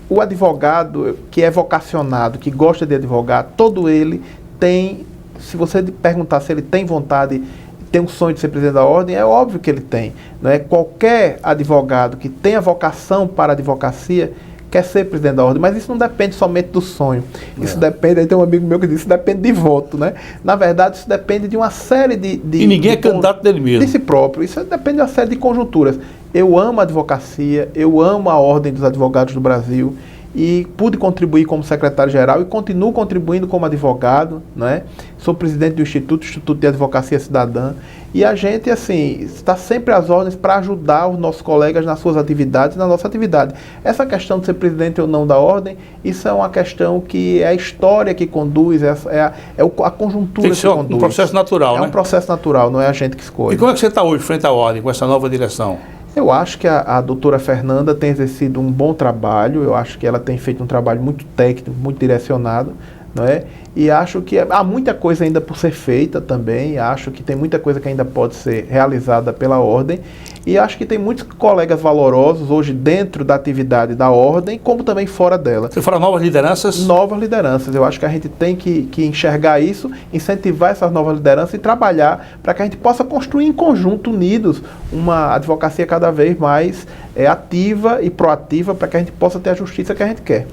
o advogado que é vocacionado, que gosta de advogar, todo ele tem, se você perguntar se ele tem vontade, tem um sonho de ser presidente da Ordem, é óbvio que ele tem, né? Qualquer advogado que tenha vocação para a advocacia quer ser presidente da Ordem, mas isso não depende somente do sonho. Isso depende, aí tem um amigo meu que disse, isso depende de voto, né? Na verdade, isso depende de uma série de e ninguém é candidato dele mesmo. De si próprio. Isso depende de uma série de conjunturas. Eu amo a advocacia, eu amo a Ordem dos Advogados do Brasil e pude contribuir como secretário-geral e continuo contribuindo como advogado, né? Sou presidente do Instituto de Advocacia Cidadã e a gente, assim, está sempre às ordens para ajudar os nossos colegas nas suas atividades, na nossa atividade. Essa questão de ser presidente ou não da Ordem, isso é uma questão que é a história que conduz, a conjuntura que conduz. Um processo natural, né? É um processo natural, não é a gente que escolhe. E como é que você está hoje frente à Ordem, com essa nova direção? Eu acho que a doutora Fernanda tem exercido um bom trabalho, eu acho que ela tem feito um trabalho muito técnico, muito direcionado, não é? E acho que há muita coisa ainda por ser feita também, acho que tem muita coisa que ainda pode ser realizada pela Ordem, e acho que tem muitos colegas valorosos hoje dentro da atividade da Ordem, como também fora dela. Você fala novas lideranças? Novas lideranças, eu acho que a gente tem que enxergar isso, incentivar essas novas lideranças e trabalhar para que a gente possa construir em conjunto, unidos, uma advocacia cada vez mais ativa e proativa para que a gente possa ter a justiça que a gente quer.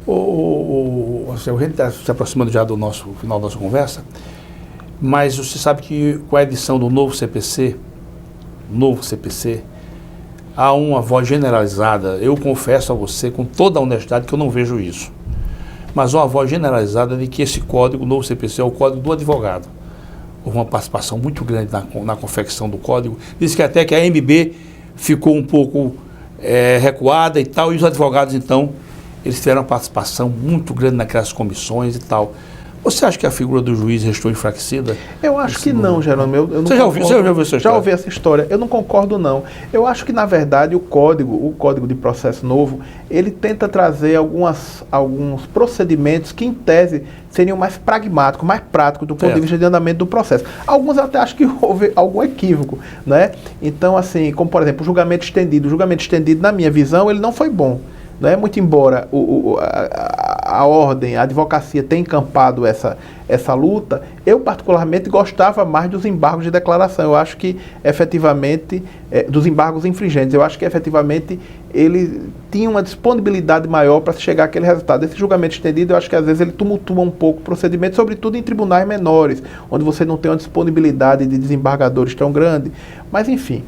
A gente está se aproximando já do final da nossa conversa, mas você sabe que com a edição do novo CPC, há uma voz generalizada, eu confesso a você com toda a honestidade que eu não vejo isso, mas há uma voz generalizada de que esse código, o novo CPC, é o código do advogado. Houve uma participação muito grande na confecção do código, diz que até que a MB ficou um pouco recuada e tal, e os advogados então eles tiveram uma participação muito grande naquelas comissões e tal. Você acha que a figura do juiz restou enfraquecida? Eu acho que não, Jerônimo. Você já ouviu essa história? Já ouvi essa história. Eu não concordo, não. Eu acho que, na verdade, o Código de Processo Novo, ele tenta trazer alguns procedimentos que, em tese, seriam mais pragmáticos, mais práticos do ponto de vista de andamento do processo. Alguns até acho que houve algum equívoco, né? Então, assim, como, por exemplo, o julgamento estendido. O julgamento estendido, na minha visão, ele não foi bom. Né? Muito embora a Ordem, a advocacia tenha encampado essa luta, eu particularmente gostava mais dos embargos de declaração. Eu acho que, efetivamente, dos embargos infringentes, eu acho que, efetivamente, ele tinha uma disponibilidade maior para chegar àquele resultado. Esse julgamento estendido, eu acho que, às vezes, ele tumultua um pouco o procedimento, sobretudo em tribunais menores, onde você não tem uma disponibilidade de desembargadores tão grande. Mas, enfim...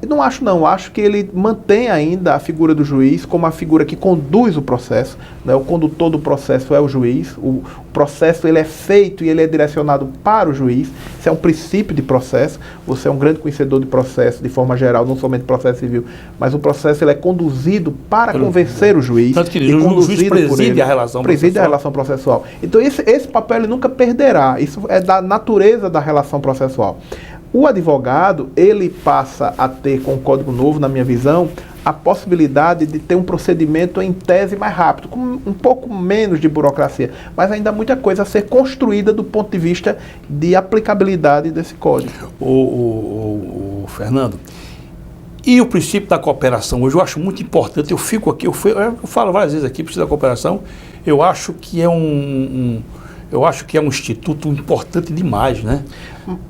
não acho não, acho que ele mantém ainda a figura do juiz como a figura que conduz o processo, né? O condutor do processo é o juiz, o processo ele é feito e ele é direcionado para o juiz, isso é um princípio de processo, você é um grande conhecedor de processo de forma geral, não somente processo civil, mas o processo ele é conduzido para convencer o juiz. Tanto que o juiz preside a relação processual. Então esse papel ele nunca perderá, isso é da natureza da relação processual. O advogado, ele passa a ter, com o Código Novo, na minha visão, a possibilidade de ter um procedimento em tese mais rápido, com um pouco menos de burocracia, mas ainda há muita coisa a ser construída do ponto de vista de aplicabilidade desse código. O Fernando, e o princípio da cooperação, hoje eu acho muito importante, eu fico aqui, eu falo várias vezes aqui, o princípio da cooperação, eu acho que é um instituto importante demais, né?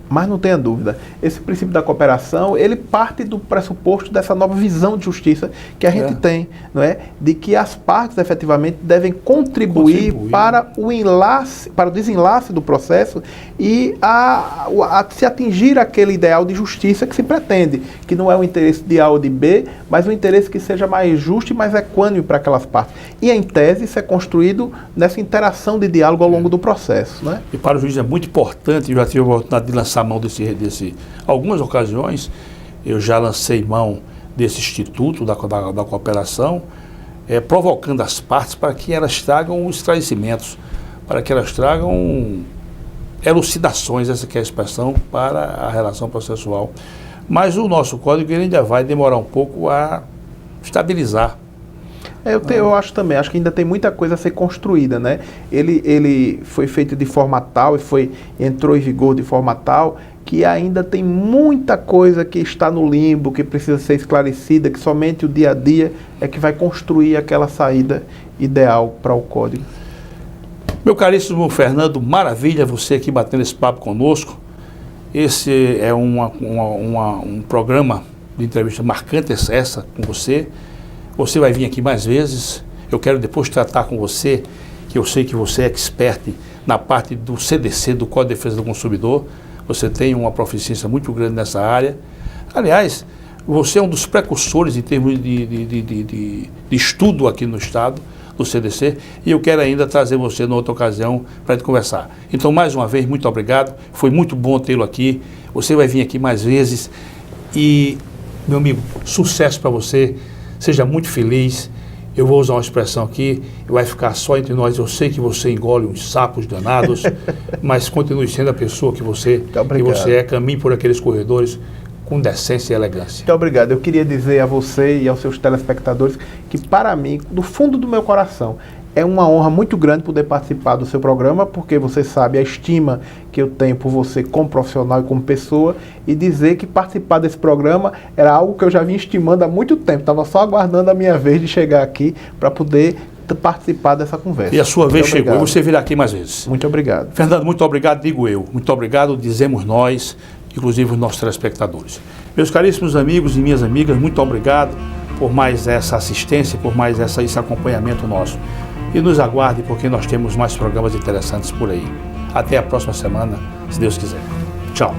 Mas não tenha dúvida, esse princípio da cooperação, ele parte do pressuposto dessa nova visão de justiça que a gente tem, não é? De que as partes efetivamente devem contribuir para o enlace, para o desenlace do processo e a se atingir aquele ideal de justiça que se pretende, que não é o interesse de A ou de B, mas um interesse que seja mais justo e mais equânime para aquelas partes. E em tese isso é construído nessa interação de diálogo ao longo do processo, né? E para o juiz é muito importante, eu já tive a oportunidade de lançar mão desse algumas ocasiões, eu já lancei mão desse instituto da cooperação, provocando as partes para que elas tragam esclarecimentos, para que elas tragam elucidações, essa que é a expressão, para a relação processual. Mas o nosso código ele ainda vai demorar um pouco a estabilizar. Eu acho também, acho que ainda tem muita coisa a ser construída, né? Ele foi feito de forma tal e entrou em vigor de forma tal que ainda tem muita coisa que está no limbo, que precisa ser esclarecida, que somente o dia a dia é que vai construir aquela saída ideal para o código. Meu caríssimo Fernando, maravilha você aqui batendo esse papo conosco. Esse é um programa de entrevista marcante essa com você. Você vai vir aqui mais vezes. Eu quero depois tratar com você, que eu sei que você é expert na parte do CDC, do Código de Defesa do Consumidor. Você tem uma proficiência muito grande nessa área. Aliás, você é um dos precursores em termos de estudo aqui no Estado, do CDC, e eu quero ainda trazer você numa outra ocasião para a gente conversar. Então, mais uma vez, muito obrigado. Foi muito bom tê-lo aqui. Você vai vir aqui mais vezes. E, meu amigo, sucesso para você. Seja muito feliz. Eu vou usar uma expressão aqui, vai ficar só entre nós. Eu sei que você engole uns sapos danados, mas continue sendo a pessoa que você é. Caminhe por aqueles corredores com decência e elegância. Muito obrigado. Eu queria dizer a você e aos seus telespectadores que, para mim, do fundo do meu coração, é uma honra muito grande poder participar do seu programa, porque você sabe a estima que eu tenho por você como profissional e como pessoa, e dizer que participar desse programa era algo que eu já vinha estimando há muito tempo. Estava só aguardando a minha vez de chegar aqui para poder participar dessa conversa. E a sua vez chegou, e você virá aqui mais vezes. Muito obrigado. Fernando, muito obrigado, digo eu. Muito obrigado, dizemos nós, inclusive os nossos telespectadores. Meus caríssimos amigos e minhas amigas, muito obrigado por mais essa assistência, por mais esse acompanhamento nosso. E nos aguarde, porque nós temos mais programas interessantes por aí. Até a próxima semana, se Deus quiser. Tchau.